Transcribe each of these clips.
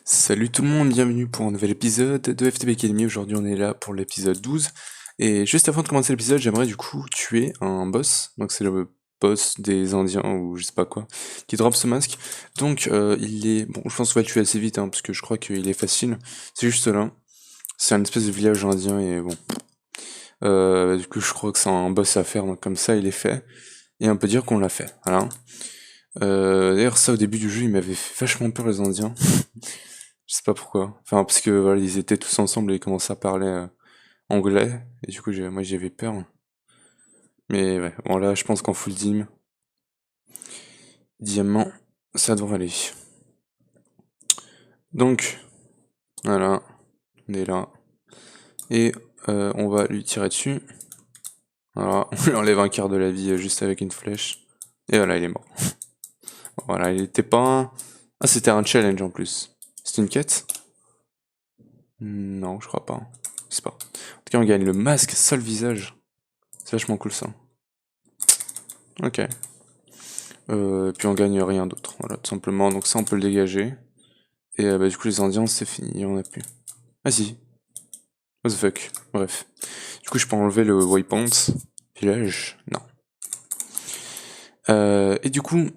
Salut tout le monde, bienvenue pour un nouvel épisode de FTB Academy. Aujourd'hui on est là pour l'épisode 12. Et juste avant de commencer l'épisode, j'aimerais du coup tuer un boss. Donc c'est le boss des Indiens ou je sais pas quoi, qui drop ce masque. Donc il est... Bon, je pense qu'on va le tuer assez vite, parce que je crois qu'il est facile. C'est juste là. C'est un espèce de village indien et bon. Du coup je crois que c'est un boss à faire, donc comme ça il est fait. Et on peut dire qu'on l'a fait, voilà. D'ailleurs ça au début du jeu il m'avait fait vachement peur les Indiens. Je sais pas pourquoi. Enfin, parce que voilà, ils étaient tous ensemble et ils commençaient à parler anglais. Et du coup, moi j'avais peur. Mais ouais, bon là, je pense qu'en full diamant, ça devrait aller. Donc, voilà, on est là. Et on va lui tirer dessus. Voilà, on lui enlève un quart de la vie juste avec une flèche. Et voilà, il est mort. Voilà, il était pas un... Ah, c'était un challenge en plus. C'était une quête? Non, je crois pas. Je sais pas. En tout cas, on gagne le masque, seul visage. C'est vachement cool ça. Ok. Puis on gagne rien d'autre, voilà, tout simplement. Donc ça, on peut le dégager. Et bah, du coup, les Indiens, c'est fini, on a plus. Ah si, what the fuck, bref. Du coup, je peux enlever le waypoint. Village? Non. Et du coup,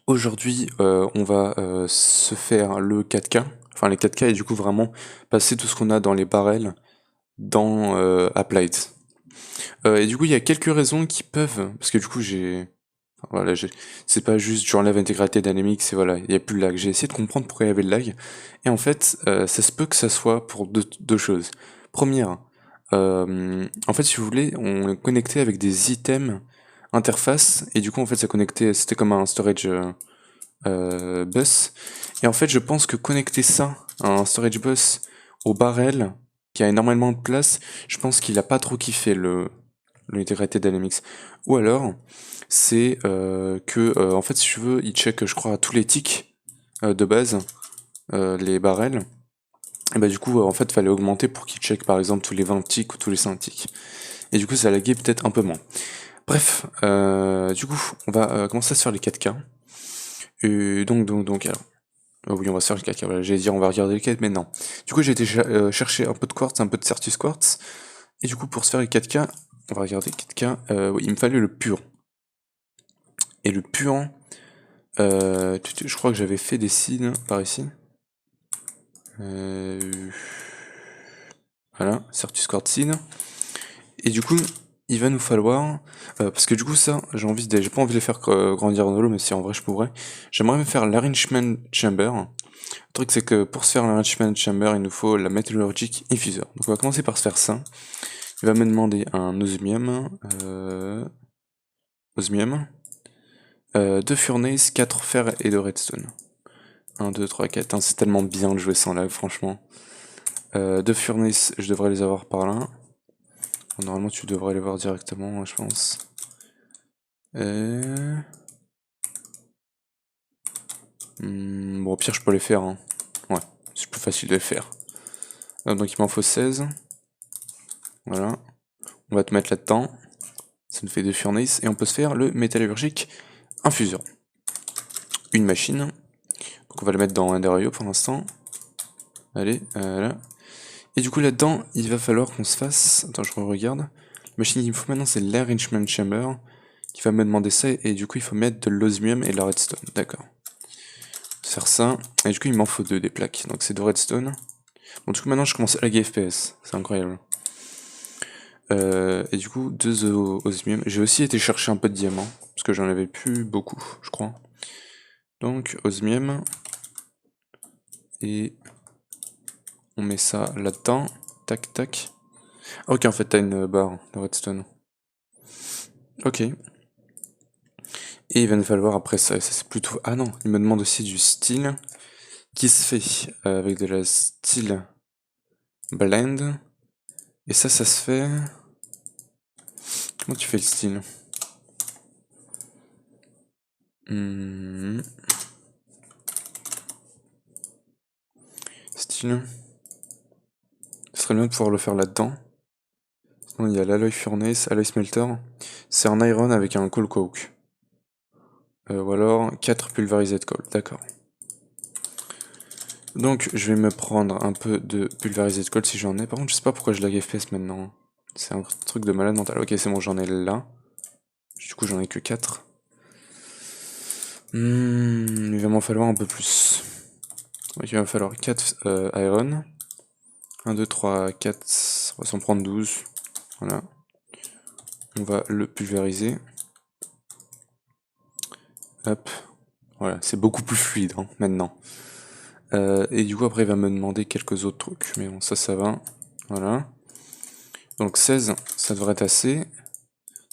aujourd'hui, on va se faire le 4K. Enfin, les 4K et du coup, vraiment passer tout ce qu'on a dans les barrels dans Applied. Et du coup, il y a quelques raisons qui peuvent... Parce que du coup, voilà, c'est pas juste j'enlève l'intégralité dynamique, c'est voilà, il y a plus de lag. J'ai essayé de comprendre pourquoi il y avait le lag. Et en fait, ça se peut que ça soit pour deux choses. Première, en fait, si vous voulez, on est connecté avec des items interface, et du coup, en fait, ça connectait, c'était comme un storage bus. Et en fait, je pense que connecter ça, un storage bus, au barrel, qui a énormément de place, je pense qu'il a pas trop kiffé l'intégralité Dynamics. Ou alors, c'est que, en fait, si tu veux, il check, je crois, tous les ticks de base, les barrels. Et bah du coup, en fait, fallait augmenter pour qu'il check, par exemple, tous les 20 ticks ou tous les 5 ticks. Et du coup, ça laguait peut-être un peu moins. Bref, du coup, on va commencer à se faire les 4K. Et donc, alors. Oui, on va se faire les 4K, voilà, j'allais dire on va regarder les quêtes, mais non. Du coup, j'ai été chercher un peu de quartz, un peu de Certus quartz. Et du coup, pour se faire les 4K, on va regarder 4K. Oui, il me fallait le pur. Et le puant, je crois que j'avais fait des signes par ici. Euh, voilà, Certus Quartzine. Et du coup, il va nous falloir... parce que du coup, ça, j'ai pas envie de les faire grandir dans l'eau, mais si en vrai je pourrais. J'aimerais me faire l'arrangement chamber. Le truc, c'est que pour se faire l'arrangement chamber, il nous faut la Metallurgic Infusor. Donc on va commencer par se faire ça. Il va me demander un osmium. Osmium. 2 furnace, 4 fer et 2 redstone. 1, 2, 3, 4. C'est tellement bien de jouer sans lag, franchement. 2 furnace, je devrais les avoir par là. Normalement, tu devrais les voir directement, je pense. Bon, au pire, je peux les faire. Hein. Ouais, c'est plus facile de les faire. Donc, il m'en faut 16. Voilà. On va te mettre là-dedans. Ça nous fait 2 furnace. Et on peut se faire le métallurgique infuseur. Une machine. Donc, on va le mettre dans Enderio pour l'instant. Allez, là. Et du coup, là-dedans, il va falloir qu'on se fasse... Attends, je regarde. La machine qu'il me faut maintenant, c'est l'arrangement chamber. Qui va me demander ça. Et du coup, il faut mettre de l'osmium et de la redstone. D'accord. Faire ça. Et du coup, il m'en faut 2 des plaques. Donc, c'est 2 redstone. Bon, du coup, maintenant, je commence à laguer FPS. C'est incroyable. Et du coup, 2 osmium. J'ai aussi été chercher un peu de diamants. Parce que j'en avais plus beaucoup, je crois. Donc, osmium. Et on met ça là-dedans. Tac, tac. Ok, en fait, t'as une barre de redstone. Ok. Et il va nous falloir après ça. Ça, c'est plutôt... Ah non, il me demande aussi du steel. Qui se fait avec de la steel blend. Et ça se fait... Comment tu fais le steel? Steel. Ce serait bien de pouvoir le faire là-dedans. Sinon, il y a l'alloy furnace, alloy smelter. C'est un iron avec un coal coke. Ou alors 4 pulverised coal, d'accord. Donc je vais me prendre un peu de pulvérisé de colle si j'en ai. Par contre je sais pas pourquoi je lag FPS maintenant. C'est un truc de malade mental. Ok c'est bon, j'en ai là. Du coup j'en ai que 4. Il va m'en falloir un peu plus. Donc il va me falloir 4 iron. 1, 2, 3, 4. On va s'en prendre 12. Voilà. On va le pulvériser. Hop. Voilà, c'est beaucoup plus fluide hein, maintenant. Et du coup après il va me demander quelques autres trucs. Mais bon ça va. Voilà. Donc 16, ça devrait être assez.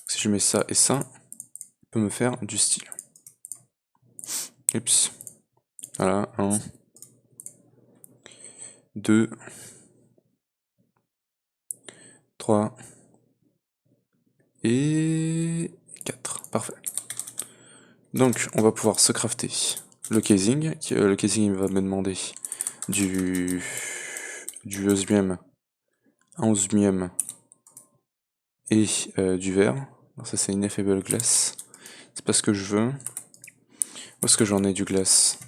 Si je mets ça et ça, on peut me faire du style. Oups. Voilà, 1, 2, 3 et 4. Parfait. Donc on va pouvoir se crafter le casing. Le casing il va me demander du osmium, un osmium et du verre. Alors ça c'est ineffable glass. C'est pas ce que je veux. Où est-ce que j'en ai du glace?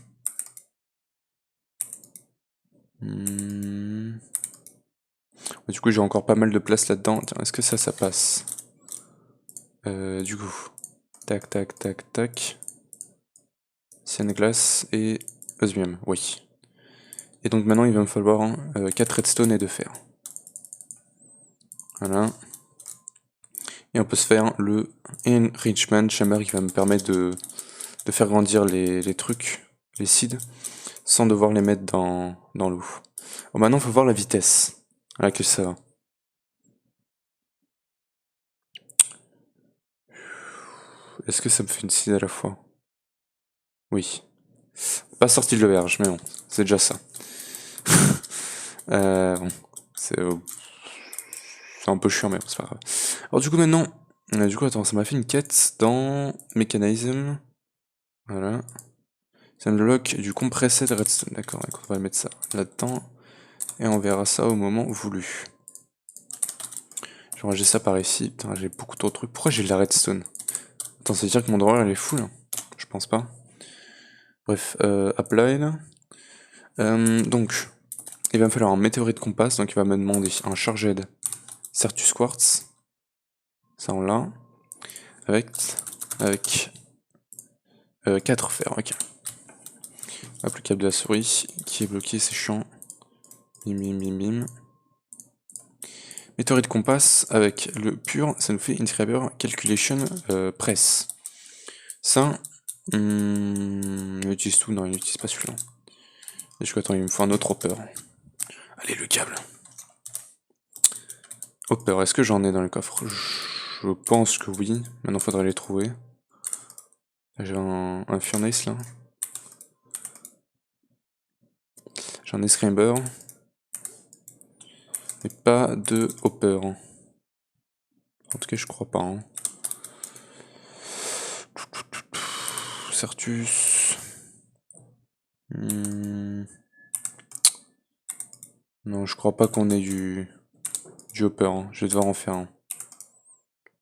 Du coup j'ai encore pas mal de place là-dedans. Tiens, est-ce que ça passe? Du coup, tac tac tac tac. Cyan glace et osmium, oui. Et donc maintenant il va me falloir 4 redstone et de fer. Voilà. Et on peut se faire le enrichment chamber qui va me permettre de faire grandir les trucs, les seeds, sans devoir les mettre dans l'eau. Bon, maintenant il faut voir la vitesse à laquelle ça va. Est-ce que ça me fait une seed à la fois? Oui. Pas sorti de l'auberge, mais bon, c'est déjà ça. Bon, c'est un peu chiant, mais bon, c'est pas grave. Alors du coup maintenant, attends, ça m'a fait une quête dans Mechanism. Voilà. Ça me bloque du compressed redstone. D'accord, on va mettre ça là-dedans. Et on verra ça au moment voulu. Je vais ranger ça par ici. Putain, j'ai beaucoup trop de trucs. Pourquoi j'ai de la redstone? Attends, ça veut dire que mon drawer elle est full hein? Je pense pas. Bref, apply. Donc, il va me falloir un météorite compass. Donc il va me demander un charged Certus Quartz. Ça on l'a. Avec 4 fers, ok. Hop, le câble de la souris qui est bloqué, c'est chiant. Bim bim bim bim. Météorite compass avec le pur, ça nous fait Inscriber Calculation Press. Ça, il utilise tout, non, il n'utilise pas celui-là. Et je attends, il me faut un autre hopper. Allez, le câble. Hopper, est-ce que j'en ai dans le coffre? Je pense que oui. Maintenant, faudrait les trouver. J'ai un furnace là. J'ai un escrimber. Mais pas de hopper. En tout cas, je crois pas. Hein. Certus. Non, je crois pas qu'on ait du hopper. Hein. Je vais devoir en faire un.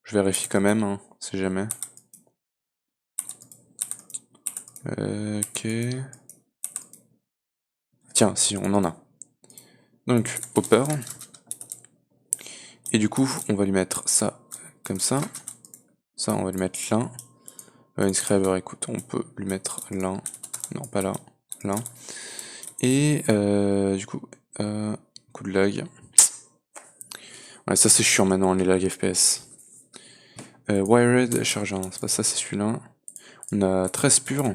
Je vérifie quand même, hein, si jamais. Ok. Tiens, si, on en a. Donc, hopper. Et du coup, on va lui mettre ça comme ça. Ça, on va lui mettre là. Inscriber, écoute, on peut lui mettre là. Non, pas là. Là. Et du coup, coup de lag. Ouais, ça c'est chiant maintenant, les lag FPS. Wired charger, c'est pas ça, c'est celui-là. On a 13 purs.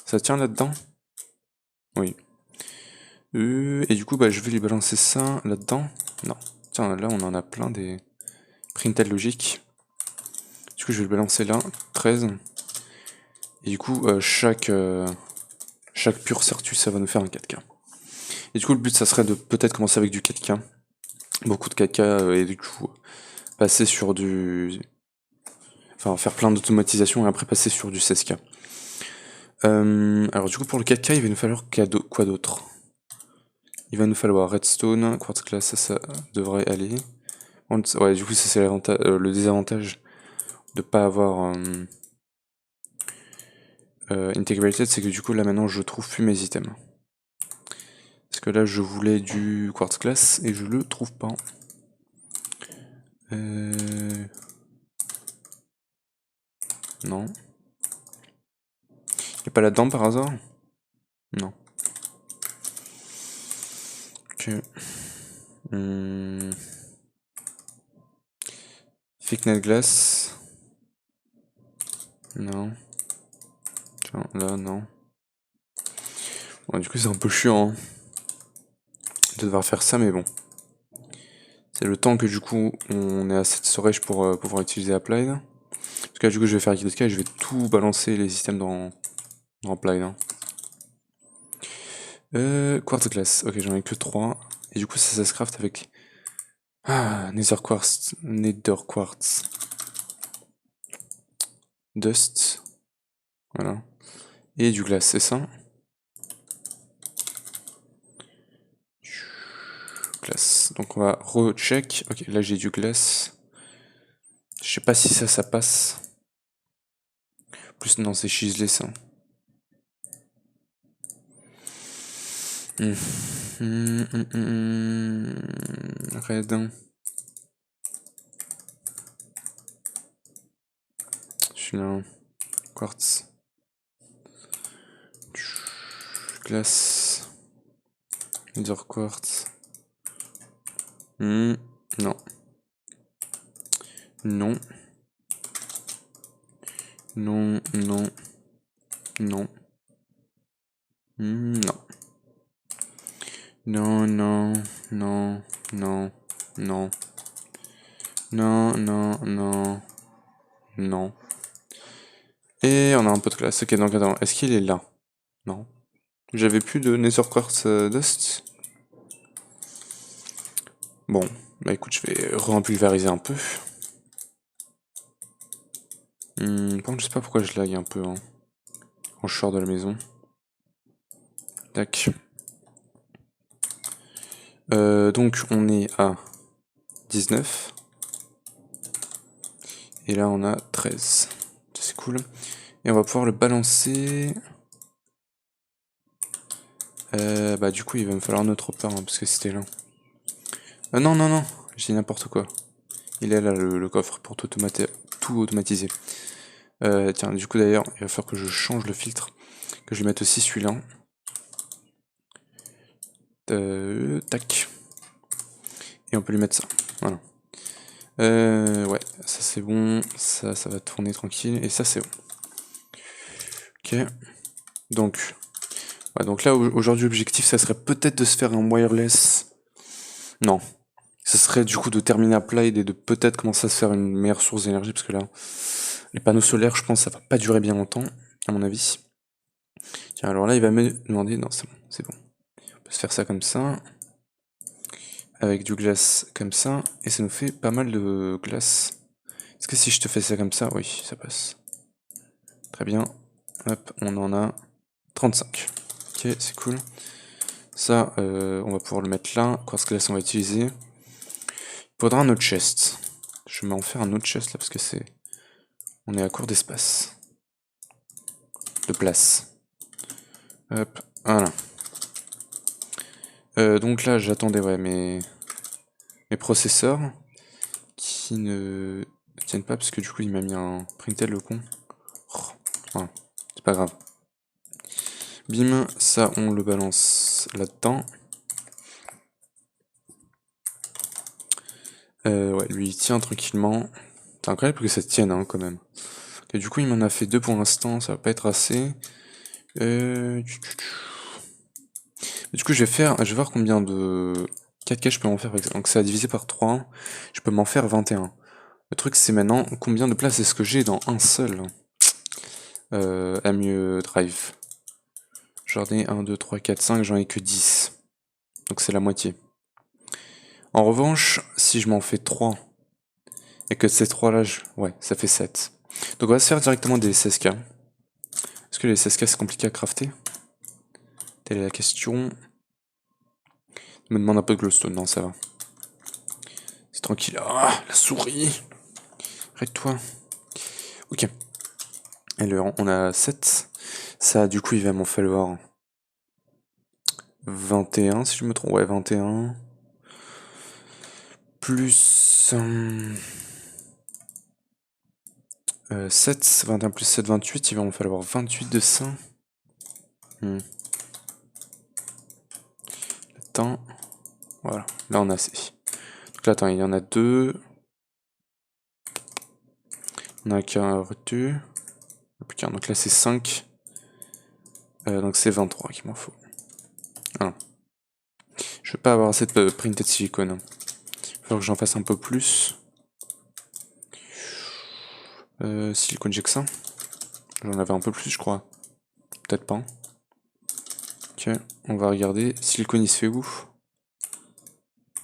Ça tient là-dedans? Oui. Et du coup, bah, je vais lui balancer ça là-dedans. Non. Tiens, là, on en a plein des printed logic. Du coup, je vais le balancer là. 13. Et du coup, chaque pur Certus, ça va nous faire un 4K. Et du coup, le but, ça serait de peut-être commencer avec du 4K. Beaucoup de 4K et du coup, passer sur du... Enfin, faire plein d'automatisation et après passer sur du 16K. Alors du coup, pour le 4K, il va nous falloir quoi d'autre? Il va nous falloir redstone, quartz glass, ça devrait aller. Ouais, du coup, ça c'est le désavantage de pas avoir integrated, c'est que du coup là maintenant je trouve plus mes items. que là, je voulais du quartz glace et je le trouve pas. Non. Y'a pas là-dedans par hasard? Non. Ok. Thicknet glace. Non. Tiens, là, non. Bon, du coup, c'est un peu chiant hein, de devoir faire ça, mais bon. C'est le temps que du coup, on est assez de storage pour pouvoir utiliser Applied. Parce que là, du coup, je vais faire Kidosca et je vais tout balancer les systèmes dans Applied. Hein. Quartz glace. Ok, j'en ai que 3. Et du coup, ça se craft avec... Ah, Nether Quartz. Nether Quartz. Dust. Voilà. Et du glace, c'est ça? Glace. Donc on va recheck. Ok, là j'ai du glace. Je sais pas si ça passe. Plus non, c'est chiselé ça. Red. Celui-là. Quartz. Glace. Nether Quartz. Non. Non. Non, non. Non. Non. Non, non, non, non, non. Non, non, non. Non. Et on a un peu de classe. Ok, donc attends, est-ce qu'il est là? Non. J'avais plus de Nether Quartz Dust. Bon, bah écoute, je vais re-pulvériser un peu. Par contre, je sais pas pourquoi je lag un peu hein, quand je sors de la maison. Tac. Donc on est à 19. Et là on a 13. C'est cool. Et on va pouvoir le balancer. Bah du coup il va me falloir notre part hein, parce que c'était là. Non, non, non, j'ai dit n'importe quoi. Il est là le coffre pour tout automatiser. Tiens, du coup d'ailleurs, il va falloir que je change le filtre. Que je lui mette aussi celui-là. Tac. Et on peut lui mettre ça. Voilà. Ouais, ça c'est bon. Ça va tourner tranquille. Et ça c'est bon. Ok. Donc, ouais, donc là aujourd'hui l'objectif ça serait peut-être de se faire un wireless. Non. Ça serait du coup de terminer Applied et de peut-être commencer à se faire une meilleure source d'énergie parce que là, les panneaux solaires, je pense, ça va pas durer bien longtemps, à mon avis. Tiens, alors là, il va me demander. Non, c'est bon, c'est bon. On peut se faire ça comme ça. Avec du glace comme ça. Et ça nous fait pas mal de glace. Est-ce que si je te fais ça comme ça, oui, ça passe. Très bien. Hop, on en a 35. Ok, c'est cool. Ça, on va pouvoir le mettre là. Quartz glace, on va utiliser. Il faudra un autre chest. Je vais m'en faire un autre chest là parce que c'est. On est à court d'espace. De place. Hop, voilà. Donc là, j'attendais ouais, mes processeurs qui ne tiennent pas parce que du coup, il m'a mis un printel le con. Oh, voilà, c'est pas grave. Bim, ça, on le balance là-dedans. Ouais, lui, il tient tranquillement. C'est incroyable que ça tienne hein, quand même. Et du coup, il m'en a fait 2 pour l'instant, ça va pas être assez. Du coup, je vais voir combien de 4K je peux m'en faire. Donc ça a divisé par 3, je peux m'en faire 21. Le truc, c'est maintenant combien de place est-ce que j'ai dans un seul MU Drive. J'en ai 1, 2, 3, 4, 5, j'en ai que 10. Donc c'est la moitié. En revanche, si je m'en fais 3, et que ces 3 là, ouais, ça fait 7. Donc on va se faire directement des SSK. Est-ce que les SSK c'est compliqué à crafter? Telle est la question. Je me demande un peu de glowstone, non ça va. C'est tranquille. Ah, la souris. Arrête-toi. Ok. Alors, on a 7. Ça, du coup, il va m'en falloir 21 si je me trompe, ouais 21. Plus 7, 21 plus 7, 28, il va en falloir 28 de ça. Attends, voilà, là on a assez. Donc là attends, il y en a 2. On a qu'un retu. Donc là c'est 5. Donc c'est 23 qu'il m'en faut. Ah. Je vais pas avoir assez de printed silicone. Il va falloir que j'en fasse un peu plus. Silicone, j'ai que ça. J'en avais un peu plus, je crois. Peut-être pas. Ok, on va regarder. Silicone, il se fait où?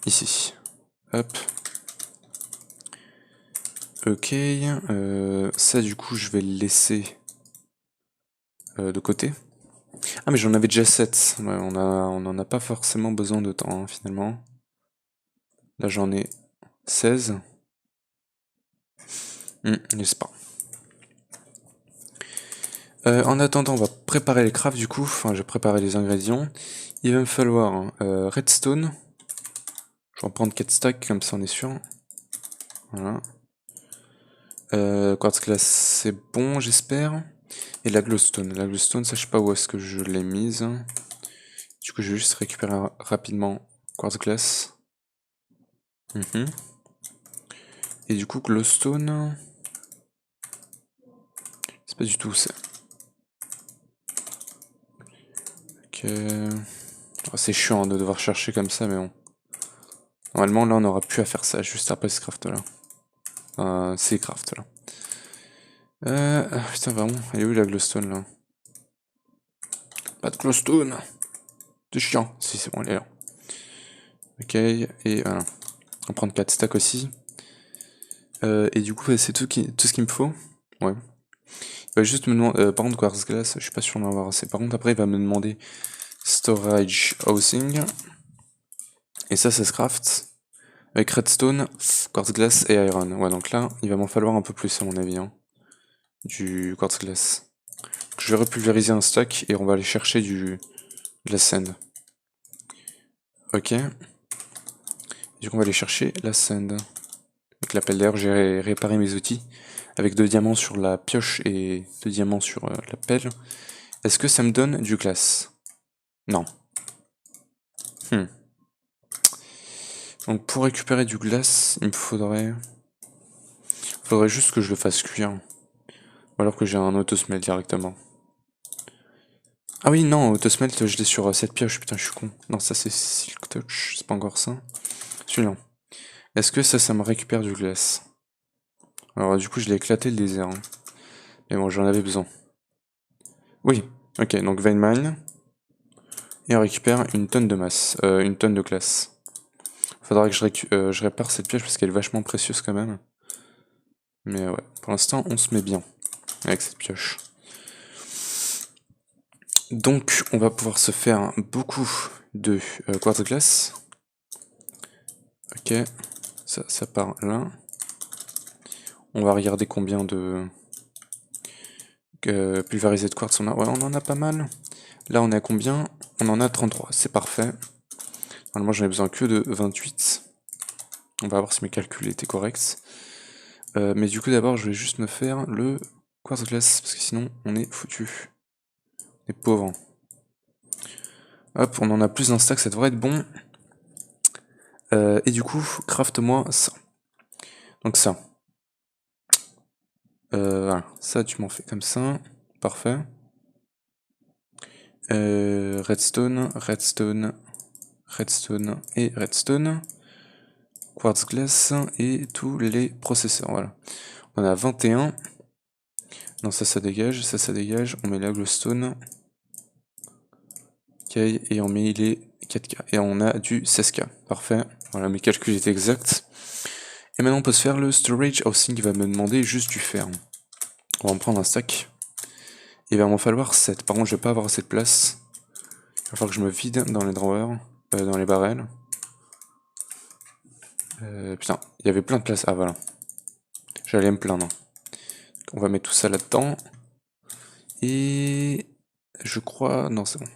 Ici. Hop. Ok. Ça, du coup, je vais le laisser de côté. Ah, mais j'en avais déjà 7. Ouais, on en a pas forcément besoin de temps, hein, finalement. Là, j'en ai 16. N'est-ce pas? En attendant, on va préparer les crafts du coup. Enfin, je vais préparer les ingrédients. Il va me falloir redstone. Je vais en prendre 4 stacks, comme ça on est sûr. Voilà. Quartz glace, c'est bon, j'espère. Et la glowstone. La glowstone, ça je sais pas où est-ce que je l'ai mise. Du coup, je vais juste récupérer rapidement quartz glace. Et du coup, glowstone. C'est pas du tout ça. Ok. Oh, c'est chiant de devoir chercher comme ça, mais bon. Normalement, là, on aura plus à faire ça juste après ce craft là. Ces crafts là. Putain, vraiment, elle est où la glowstone là? Pas de glowstone! C'est chiant. Si, c'est bon, elle est là. Ok, et voilà. On va prendre 4 stacks aussi. Et du coup, c'est tout ce qu'il me faut. Ouais. Il va juste me demander. Par contre, quartz glace, je suis pas sûr d'en avoir assez. Par contre, après, il va me demander storage housing. Et ça se craft avec redstone, quartz glace et iron. Ouais, donc là, il va m'en falloir un peu plus, à mon avis. Hein, du quartz glace. Donc, je vais repulvériser un stack et on va aller chercher de la sand. Ok. Du coup, on va aller chercher la sand. Avec l'appel d'air, j'ai réparé mes outils avec 2 diamants sur la pioche et 2 diamants sur la pelle. Est-ce que ça me donne du glace? Non. Donc pour récupérer du glace, il me faudrait juste que je le fasse cuire. Ou alors que j'ai un auto-smelt directement. Ah oui, non, auto-smelt, je l'ai sur cette pioche, putain, je suis con. Non, ça c'est Silk Touch, c'est pas encore ça. Celui-là. Est-ce que ça me récupère du glace? Alors du coup, je l'ai éclaté le désert. Hein. Mais bon, j'en avais besoin. Oui, ok, donc vein mine. Et on récupère une tonne de masse, une tonne de glace. Faudra que je répare cette pioche parce qu'elle est vachement précieuse quand même. Mais ouais, pour l'instant, on se met bien avec cette pioche. Donc, on va pouvoir se faire beaucoup de quartz glace. Ok, ça part là. On va regarder combien de pulvérisé de quartz on a. Ouais, on en a pas mal. Là, on est à combien? On en a 33, c'est parfait. Normalement, j'en ai besoin que de 28. On va voir si mes calculs étaient corrects. Mais du coup, d'abord, je vais juste me faire le quartz glace, parce que sinon, on est foutu. On est pauvre. Hop, on en a plus d'un stack, ça devrait être bon. Et du coup, craft-moi ça. Donc ça. Voilà, ça tu m'en fais comme ça. Parfait. Redstone, redstone, redstone et redstone. Quartz glace et tous les processeurs, voilà. On a 21. Non, ça dégage, ça dégage. On met la glowstone. Ok, et on met les 4K. Et on a du 16K. Parfait. Voilà, mes calculs étaient exacts. Et maintenant, on peut se faire le storage housing qui va me demander juste du fer. On va en prendre un stack. Il va m'en falloir 7. Par contre, je vais pas avoir assez de place. Il va falloir que je me vide dans les drawers, dans les barrels. Putain, il y avait plein de place. Ah voilà. J'allais me plaindre. On va mettre tout ça là-dedans. Et je crois... Non, c'est bon.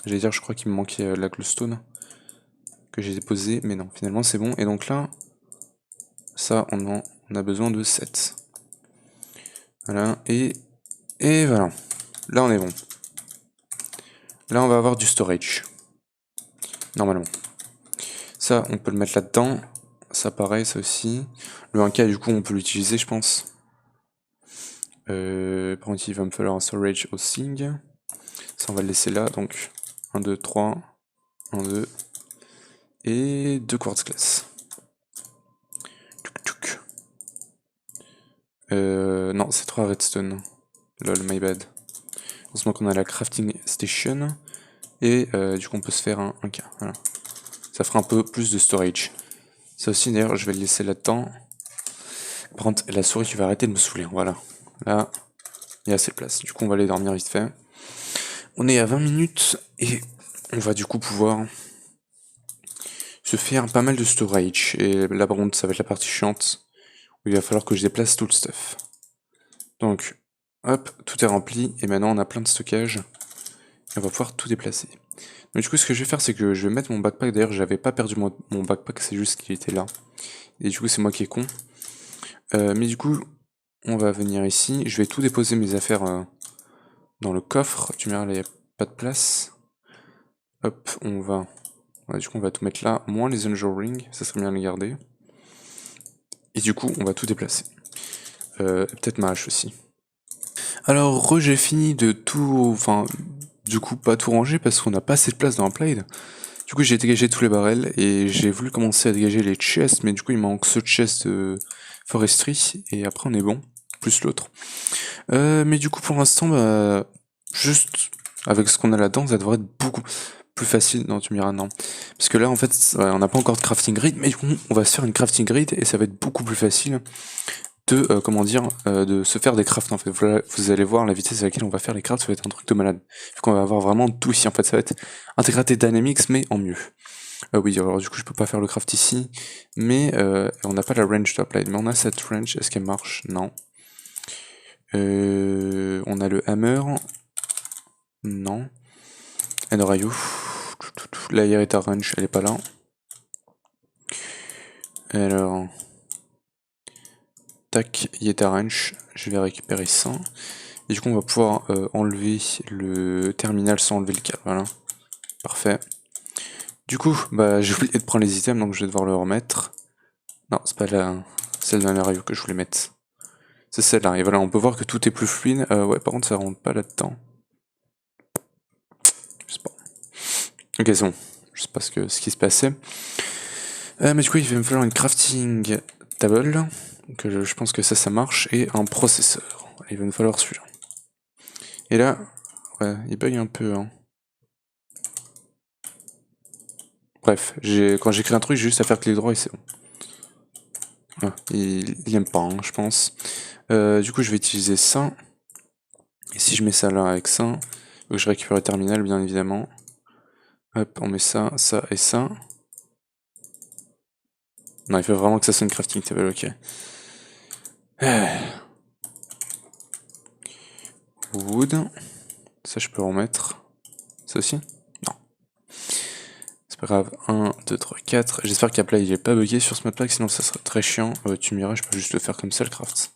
J'allais dire, je crois qu'il me manquait la glowstone que j'ai déposée, mais non, finalement c'est bon. Et donc là, ça, on a besoin de 7. Voilà, et voilà. Là, on est bon. Là, on va avoir du storage. Normalement. Ça, on peut le mettre là-dedans. Ça, pareil, ça aussi. Le 1K, du coup, on peut l'utiliser, je pense. Par contre, il va me falloir un storage au thing. Ça, on va le laisser là. Donc, 1, 2, 3. 1, 2. Et 2 quartz glass. Non, c'est 3 redstone. Lol, my bad. Heureusement qu'on a la crafting station. Et du coup, on peut se faire un 1K. Voilà. Ça fera un peu plus de storage. Ça aussi, d'ailleurs, je vais le laisser là-dedans. Par contre, la souris qui va arrêter de me saouler. Voilà. Là, il y a assez de place. Du coup, on va aller dormir vite fait. On est à 20 minutes et on va du coup pouvoir se faire pas mal de storage. Et là, par contre, ça va être la partie chiante où il va falloir que je déplace tout le stuff. Donc, hop, tout est rempli et maintenant on a plein de stockage. Et on va pouvoir tout déplacer. Donc, du coup, ce que je vais faire, c'est que je vais mettre mon backpack. D'ailleurs, j'avais pas perdu mon backpack, c'est juste qu'il était là. Et du coup, c'est moi qui est con. Mais du coup, on va venir ici. Je vais tout déposer mes affaires dans le coffre. Tu me diras, là, il n'y a pas de place. Hop, on va... Ouais, du coup, on va tout mettre là, moins les Angel Ring, ça serait bien de les garder. Et du coup, on va tout déplacer. Peut-être ma hache aussi. Alors, j'ai fini de tout... Enfin, du coup, pas tout ranger parce qu'on n'a pas assez de place dans la Plaid. Du coup, j'ai dégagé tous les barrels et j'ai voulu commencer à dégager les chests, mais du coup, il manque ce chest de forestry et après, on est bon. Plus l'autre. Mais du coup, pour l'instant, bah, juste avec ce qu'on a là-dedans, ça devrait être beaucoup plus facile. Non, tu me diras non. Parce que là, en fait, ouais, on n'a pas encore de crafting grid, mais du coup, on va se faire une crafting grid et ça va être beaucoup plus facile de, comment dire, de se faire des crafts, en fait. Voilà, vous allez voir la vitesse à laquelle on va faire les crafts, ça va être un truc de malade. Vu qu'on va avoir vraiment tout ici, en fait, ça va être intégraté Dynamics, mais en mieux. Oui, alors du coup, je peux pas faire le craft ici, mais on n'a pas la range de applied, mais on a cette range, est-ce qu'elle marche? Non. On a le hammer. Non. And are you? La Ireta Range, elle est pas là. Alors. Tac, Yeta Range, je vais récupérer ça. Et du coup, on va pouvoir enlever le terminal sans enlever le câble. Voilà. Parfait. Du coup, bah, j'ai oublié de prendre les items, donc je vais devoir le remettre. Non, c'est pas celle de la Rayu que je voulais mettre. C'est celle-là. Et voilà, on peut voir que tout est plus fluide. Ouais, par contre, ça rentre pas là-dedans. Je sais pas. Ok, c'est bon. Je sais pas ce qui se passait. Mais du coup, il va me falloir une crafting table. Donc je pense que ça marche. Et un processeur. Il va me falloir celui-là. Et là, ouais, il bug un peu. Hein. Bref, quand j'écris un truc, j'ai juste à faire clic droit et c'est bon. Ah, il aime pas, hein, je pense. Du coup, je vais utiliser ça. Et si je mets ça là avec ça, faut que je récupère le terminal, bien évidemment. Hop, on met ça, ça et ça. Non, il faut vraiment que ça soit une crafting table, ok. Wood. Ça, je peux remettre. Ça aussi? Non. C'est pas grave. 1, 2, 3, 4. J'espère qu'Apple il est pas bugué sur ce map-là, sinon ça serait très chiant. Tu me diras, je peux juste le faire comme ça, le craft.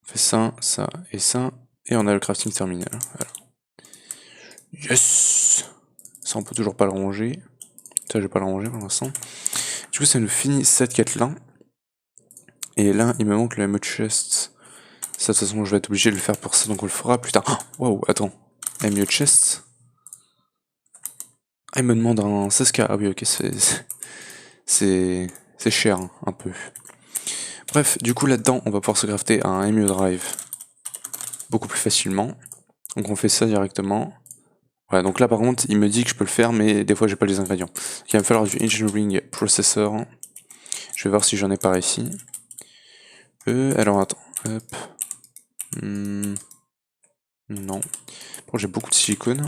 On fait ça, ça et ça. Et on a le crafting terminal. Voilà. Yes! Ça, on peut toujours pas le ranger. Ça, je vais pas le ranger pour l'instant. Du coup, ça nous finit cette quête-là. Et là, il me manque le MO chest. Ça, de toute façon, je vais être obligé de le faire pour ça, donc on le fera plus tard. Oh, wow, attends. MO chest. Ah, il me demande un 16K. Ah oui, ok, c'est cher, hein, un peu. Bref, du coup, là-dedans, on va pouvoir se crafter un MO drive beaucoup plus facilement. Donc on fait ça directement. Ouais, donc là, par contre, il me dit que je peux le faire, mais des fois, j'ai pas les ingrédients. Il va me falloir du engineering processor. Je vais voir si j'en ai par ici. Alors attends, hop. Non. Bon, j'ai beaucoup de silicone.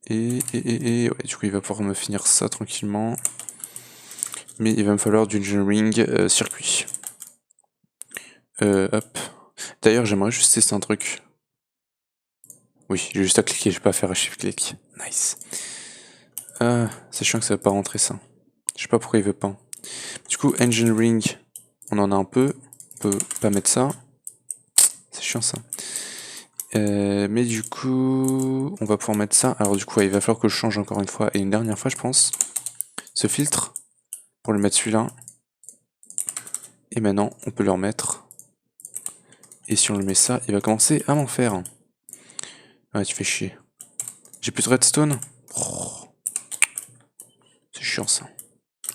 Et ouais, du coup, il va pouvoir me finir ça tranquillement. Mais il va me falloir du engineering circuit. Hop. D'ailleurs, j'aimerais juste tester un truc. Oui, j'ai juste à cliquer, je vais pas faire un shift-click. Nice. C'est chiant que ça va pas rentrer ça. Je sais pas pourquoi il veut pas. Du coup, engine ring, on en a un peu. On peut pas mettre ça. C'est chiant ça. Mais du coup, on va pouvoir mettre ça. Alors du coup, ouais, il va falloir que je change encore une fois et une dernière fois, je pense, ce filtre pour le mettre celui-là. Et maintenant, on peut le remettre. Et si on le met ça, il va commencer à m'en faire. Ouais, tu fais chier. J'ai plus de redstone. Oh, c'est chiant ça.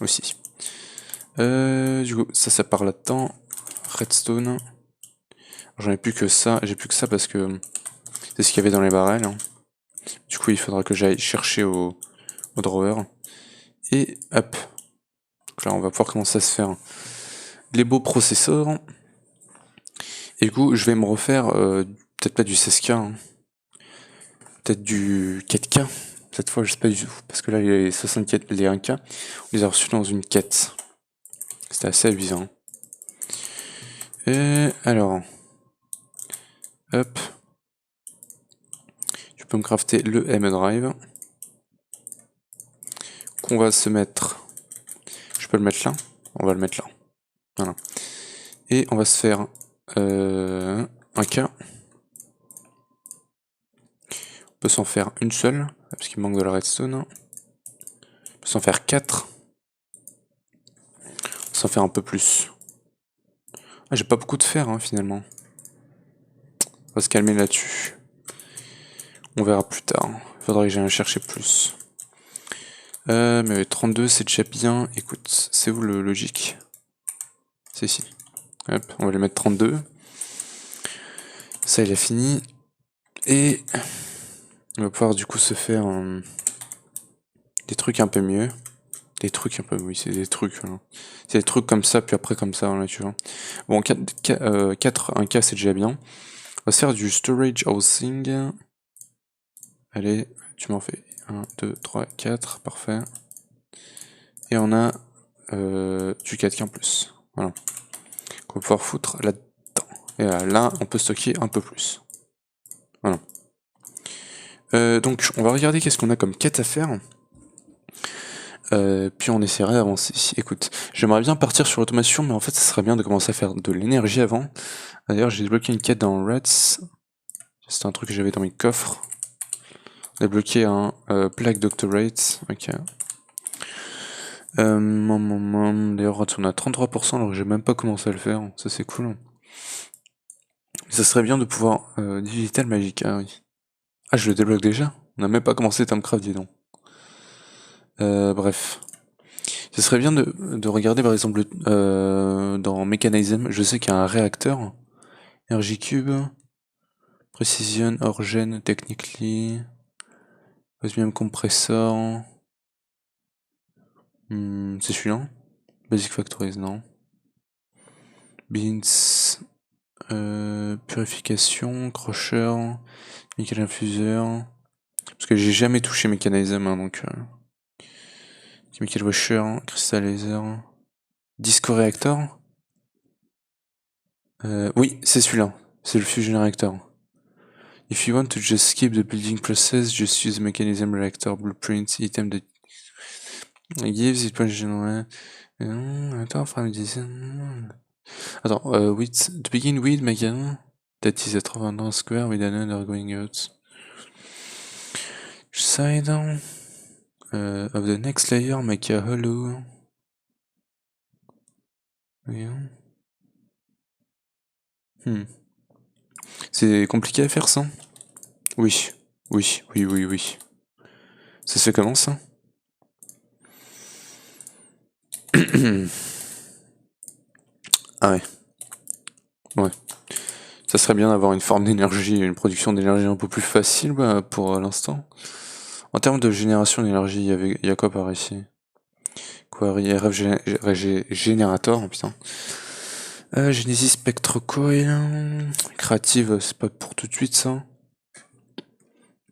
Aussi. Du coup, ça part là-dedans. Redstone. J'en ai plus que ça. J'ai plus que ça parce que c'est ce qu'il y avait dans les barrels. Du coup, il faudra que j'aille chercher au drawer. Et hop. Donc là, on va pouvoir commencer à se faire les beaux processeurs. Et du coup, je vais me refaire peut-être pas du 16K, hein. Peut-être du 4K. Cette fois, je sais pas du tout. Parce que là, les 64, les 1K, on les a reçus dans une quête. C'était assez amusant. Et alors, hop. Tu peux me crafter le M-Drive. Qu'on va se mettre. Je peux le mettre là. On va le mettre là. Voilà. Et on va se faire un K. On peut s'en faire une seule, parce qu'il manque de la redstone. On peut s'en faire 4. On peut s'en faire un peu plus. Ah, j'ai pas beaucoup de fer, hein, finalement. On va se calmer là-dessus. On verra plus tard. Il faudrait que j'aille en chercher plus. Mais 32, c'est déjà bien. Écoute, c'est où le logique? C'est ici. Hop, on va les mettre 32. Ça, il a fini. Et on va pouvoir du coup se faire des trucs un peu mieux. Des trucs un peu, oui, c'est des trucs. Hein. C'est des trucs comme ça, puis après comme ça, là, tu vois. Bon, 4 1K, c'est déjà bien. On va se faire du storage housing. Allez, tu m'en fais 1, 2, 3, 4, parfait. Et on a du 4K en plus. Voilà. On va pouvoir foutre là-dedans. Et là, on peut stocker un peu plus. Voilà. Donc, on va regarder qu'est-ce qu'on a comme quête à faire. Puis on essaiera d'avancer. Écoute, j'aimerais bien partir sur l'automation, mais en fait, ça serait bien de commencer à faire de l'énergie avant. D'ailleurs, j'ai débloqué une quête dans Rats. C'était un truc que j'avais dans mes coffres. Débloqué un plaque doctorate. Ok. D'ailleurs, on a 33% alors que j'ai même pas commencé à le faire. Ça, c'est cool. Ça serait bien de pouvoir digital magic. Ah oui. Ah, je le débloque déjà? On n'a même pas commencé Tamcraft, dis donc. Bref. Ce serait bien de regarder par exemple dans Mechanism, je sais qu'il y a un réacteur, Energy Cube, Precision, Orgen, Technically, Osmium Compressor, c'est celui-là? Basic Factories, non. Beans, Purification, Crusher, Nickel Infuseur, parce que j'ai jamais touché Mechanism, hein, donc Chemical Washer, Crystal Laser, Disco Reactor. Oui, c'est celui-là. C'est le Fusion Reactor. If you want to just skip the building process, just use Mechanism Reactor Blueprint item that gives it general. Attends, from design. Attends, to begin with, Mechanism that is a 300 square with another going out. Side of the next layer, make a hollow. Yeah. C'est compliqué à faire ça? Oui, oui, oui, oui, oui. Ça se fait comment ça? Ah ouais. Ouais. Ça serait bien d'avoir une forme d'énergie, une production d'énergie un peu plus facile pour l'instant. En termes de génération d'énergie, il y a quoi par ici? Quarry, Générator, putain. Genesis Spectrocoil. Creative, c'est pas pour tout de suite ça.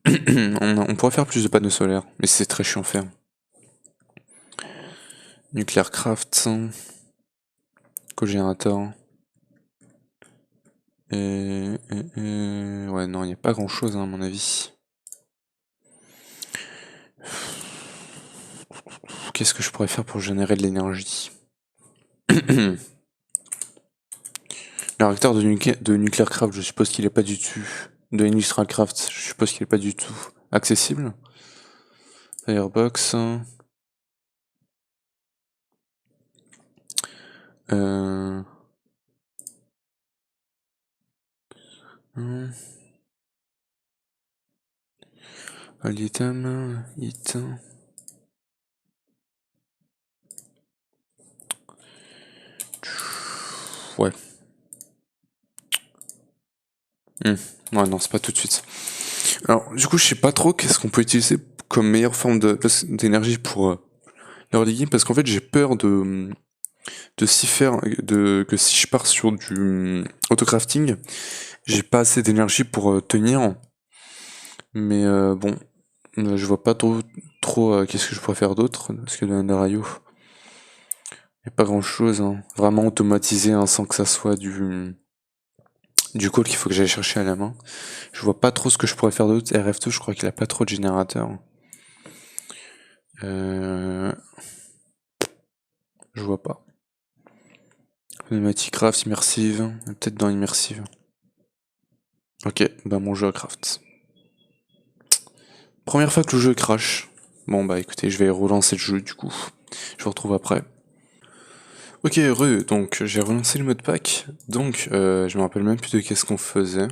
On pourrait faire plus de panneaux solaires, mais c'est très chiant à faire. Nuclear Craft. Cogénérateur. Ouais, non, il n'y a pas grand chose, hein, à mon avis. Qu'est-ce que je pourrais faire pour générer de l'énergie? Le réacteur de Nuclear Craft, je suppose qu'il est pas du tout. De Industrial Craft, je suppose qu'il est pas du tout accessible. Firebox. Euh... L'item, hit. Ouais. Ouais, non, c'est pas tout de suite. Alors, du coup, je sais pas trop qu'est-ce qu'on peut utiliser comme meilleure forme d'énergie pour l'early game, parce qu'en fait, j'ai peur de si faire, que si je pars sur du autocrafting, j'ai pas assez d'énergie pour tenir. Mais bon, je vois pas trop qu'est-ce que je pourrais faire d'autre, parce que dans Rayo, y a pas grand-chose, hein. Vraiment automatisé, hein, sans que ça soit du call qu'il faut que j'aille chercher à la main. Je vois pas trop ce que je pourrais faire d'autre. RF2, je crois qu'il a pas trop de générateurs. Je vois pas. Pneumatic craft, immersive. Peut-être dans immersive. Ok, bah mon jeu à craft. Première fois que le jeu crash. Bon bah écoutez, je vais relancer le jeu du coup. Je vous retrouve après. Ok, heureux, donc j'ai relancé le mode pack. Donc je me rappelle même plus de qu'est-ce qu'on faisait.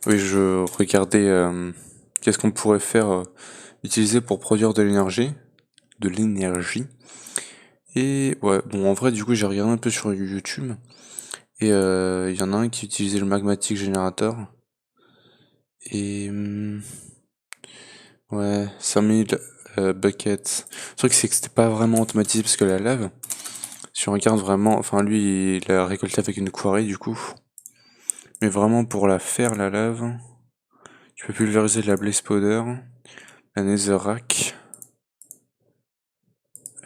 Oui, je regardais qu'est-ce qu'on pourrait faire utiliser pour produire de l'énergie. De l'énergie. Et ouais, bon en vrai du coup j'ai regardé un peu sur YouTube. Et il y en a un qui utilisait le magmatic générateur. Et ouais, 5000 buckets. Le truc c'est que c'était pas vraiment automatisé parce que la lave, si on regarde vraiment, enfin lui il l'a récolté avec une quarry du coup. Mais vraiment pour la faire la lave, tu peux pulvériser de la blaze powder, la netherrack.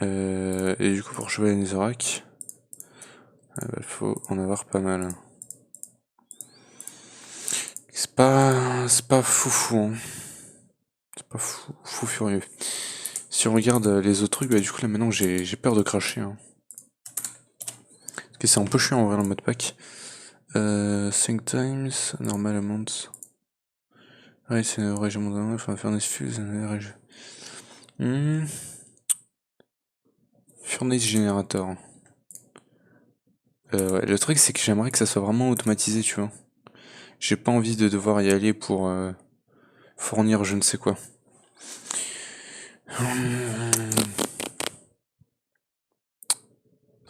Et du coup pour choper la netherrack, faut en avoir pas mal. C'est pas foufou, hein. C'est pas fou furieux. Si on regarde les autres trucs, bah du coup là maintenant j'ai peur de cracher, hein. Parce que c'est un peu chiant en vrai le mode pack. 5 times, normal amount. Ouais, c'est un régiment d'un enfin furnace fuse, Furnace generator. Ouais, le truc c'est que j'aimerais que ça soit vraiment automatisé, tu vois. J'ai pas envie de devoir y aller pour fournir je ne sais quoi.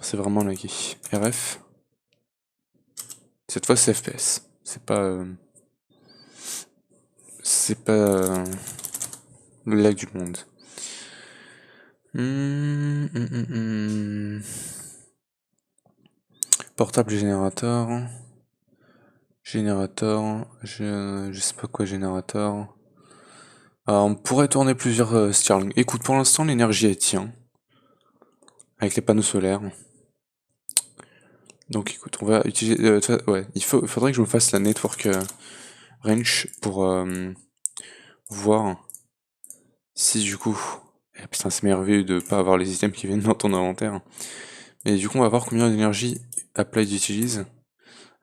C'est vraiment lagué. RF. Cette fois c'est FPS. C'est pas le lag du monde. Portable générateur. Générateur. Je sais pas quoi générateur. Alors, on pourrait tourner plusieurs Stirling. Écoute, pour l'instant, l'énergie elle tient. Avec les panneaux solaires. Donc écoute, on va utiliser. Ouais, faudrait que je me fasse la network range pour voir si du coup. Putain, c'est merveilleux de pas avoir les items qui viennent dans ton inventaire. Et du coup, on va voir combien d'énergie Applied utilise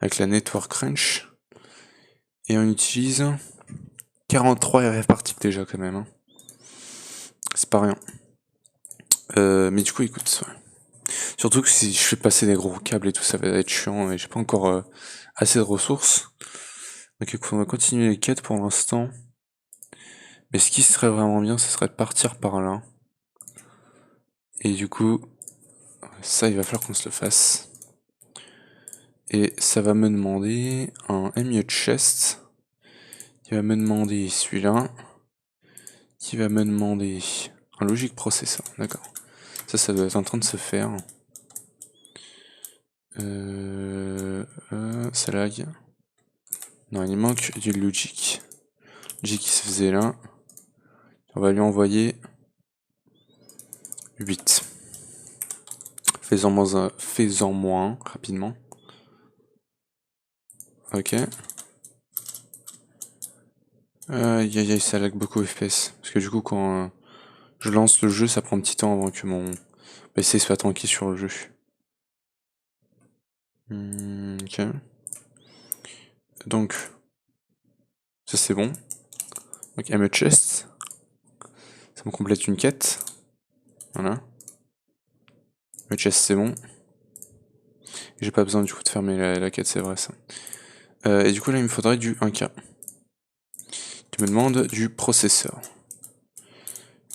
avec la network range. Et on utilise 43 RF particle déjà quand même, hein. C'est pas rien. Mais du coup, écoute, ouais. Surtout que si je fais passer des gros câbles et tout, ça va être chiant et j'ai pas encore assez de ressources. Donc écoute, on va continuer les quêtes pour l'instant. Mais ce qui serait vraiment bien, ce serait de partir par là. Et du coup, ça, il va falloir qu'on se le fasse. Et ça va me demander un ME chest. Qui va me demander celui-là. Qui va me demander un logic processor. D'accord. Ça doit être en train de se faire. Ça lag. Non, il manque du logic. Logic qui se faisait là. On va lui envoyer 8. Fais-en moins rapidement. Ok. Aïe aïe aïe, ça lag beaucoup FPS. Parce que du coup, quand je lance le jeu, ça prend un petit temps avant que mon PC soit tranquille sur le jeu. Ok. Donc, ça c'est bon. Donc, I'm a chest. Ça me complète une quête. Voilà. Le chest c'est bon. J'ai pas besoin du coup de fermer la quête, c'est vrai ça. Et du coup là il me faudrait du 1K. Tu me demandes du processeur.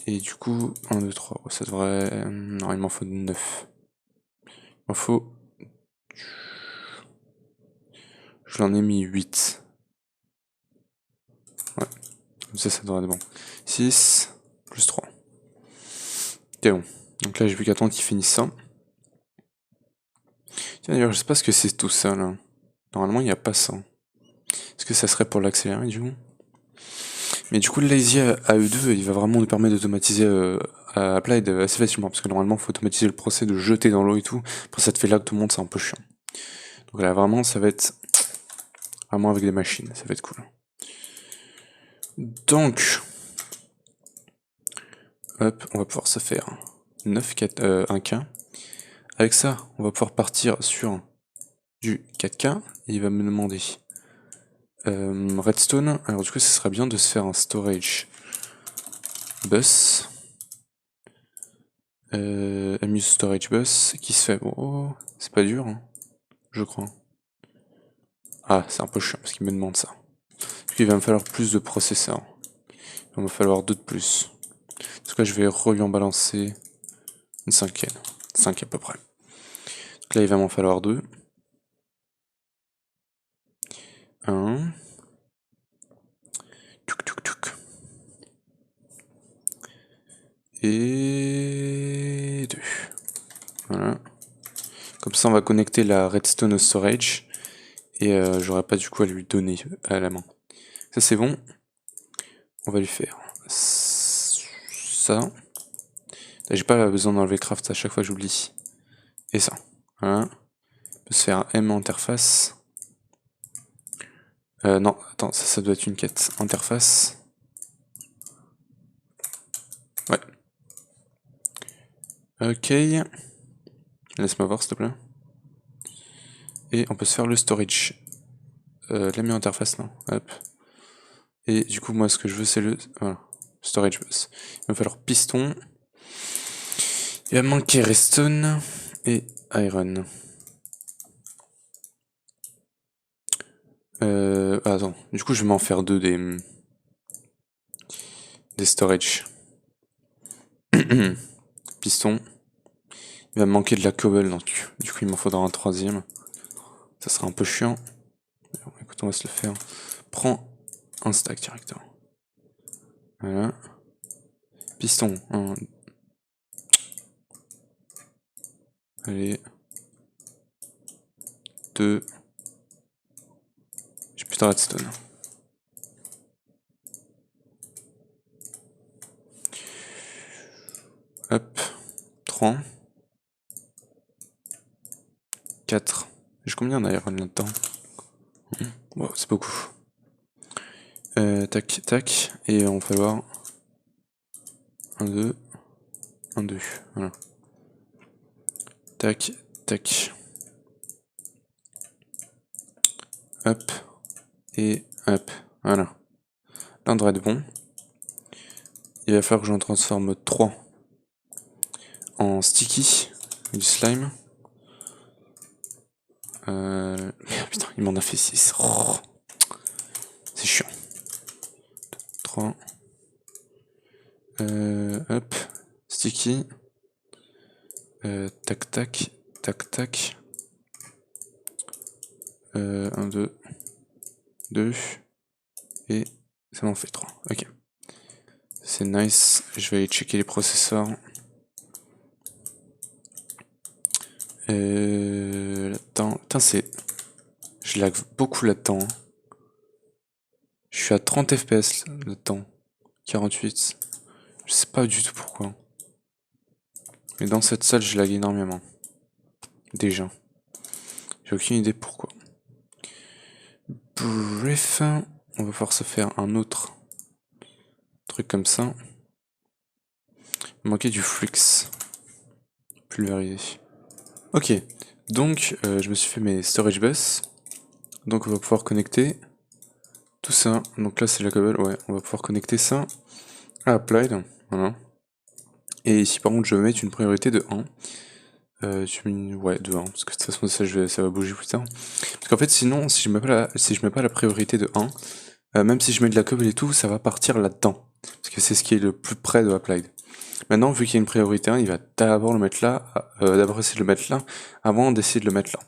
Et du coup, 1, 2, 3, ça devrait... Non, il m'en faut 9. Il m'en faut... Je l'en ai mis 8. Ouais, comme ça devrait être bon. 6, plus 3. C'est bon. Donc là j'ai plus qu'à attendre qu'il finisse ça. Tiens d'ailleurs, je sais pas ce que c'est tout ça là. Normalement il n'y a pas ça. Est-ce que ça serait pour l'accélérer du coup? Mais du coup, le lazy AE2, il va vraiment nous permettre d'automatiser à Applied assez facilement, parce que normalement, il faut automatiser le procès de jeter dans l'eau et tout. Après, ça te fait lag tout le monde, c'est un peu chiant. Donc là, vraiment, ça va être vraiment avec des machines, ça va être cool. Donc, hop, on va pouvoir se faire 9, 4, 1K. Avec ça, on va pouvoir partir sur du 4K, et il va me demander Redstone. Alors du coup, ce serait bien de se faire un storage bus. Amuse storage bus qui se fait. Oh, c'est pas dur, hein, je crois. Ah, c'est un peu chiant parce qu'il me demande ça. Parce qu'il va me falloir plus de processeurs. Il va me falloir 2 de plus. En tout cas, je vais lui en balancer une cinquième. 5 à peu près. Donc là, il va m'en falloir 2. 1. Tchouk tchouk tchouk. Et 2. Voilà. Comme ça, on va connecter la redstone au storage. Et j'aurai pas du coup à lui donner à la main. Ça, c'est bon. On va lui faire ça. J'ai pas besoin d'enlever craft à chaque fois, j'oublie. Et ça. Voilà. On peut se faire un M interface. Non, attends, ça doit être une quête. Interface. Ouais. Ok. Laisse-moi voir, s'il te plaît. Et on peut se faire le storage. La mis interface, non. Hop. Et du coup, moi, ce que je veux, c'est le... Voilà. Storage bus. Il va me falloir piston. Il va me manquer redstone et iron. Attends. Du coup, je vais m'en faire 2 des storage. Piston. Il va me manquer de la cobble, donc du coup, il m'en faudra un 3ème. Ça sera un peu chiant. Bon, écoute, on va se le faire. Prends un stack directement. Voilà. Piston. 1. Allez. 2. J'ai plus de redstone. Hop. 3. 4. J'ai combien d'iron là-dedans? Bon, c'est beaucoup. Tac, tac. Et on va falloir 1, 2. 1, 2. Voilà. Tac, tac. Hop. Et hop. Voilà. Là, on devrait être bon. Il va falloir que j'en transforme 3 en sticky, du slime. Putain, il m'en a fait 6. Oh, c'est chiant. 3. Hop. Sticky. Tac, tac. Tac, tac. 1, 2. 2. Et ça m'en fait 3. Ok. C'est nice. Je vais aller checker les processeurs. Là-dedans. Putain, c'est... Je lag beaucoup là-dedans. Hein. Je suis à 30 FPS là-dedans. 48. Je sais pas du tout pourquoi. Mais dans cette salle, je lag énormément. Déjà. J'ai aucune idée pourquoi. Bref, on va pouvoir se faire un autre truc comme ça. Il manquait du flux. Pulvérisé. Ok, donc je me suis fait mes storage bus. Donc on va pouvoir connecter tout ça. Donc là c'est la cable, ouais, on va pouvoir connecter ça à Applied. Voilà. Et ici par contre je vais mettre une priorité de 1. Ouais, de 1, parce que de toute façon ça va bouger plus tard. Parce qu'en fait sinon, si je mets pas la priorité de 1, même si je mets de la cobble et tout, ça va partir là-dedans. Parce que c'est ce qui est le plus près de Applied. Maintenant, vu qu'il y a une priorité 1, il va d'abord le mettre là, d'abord essayer de le mettre là, avant d'essayer de le mettre là.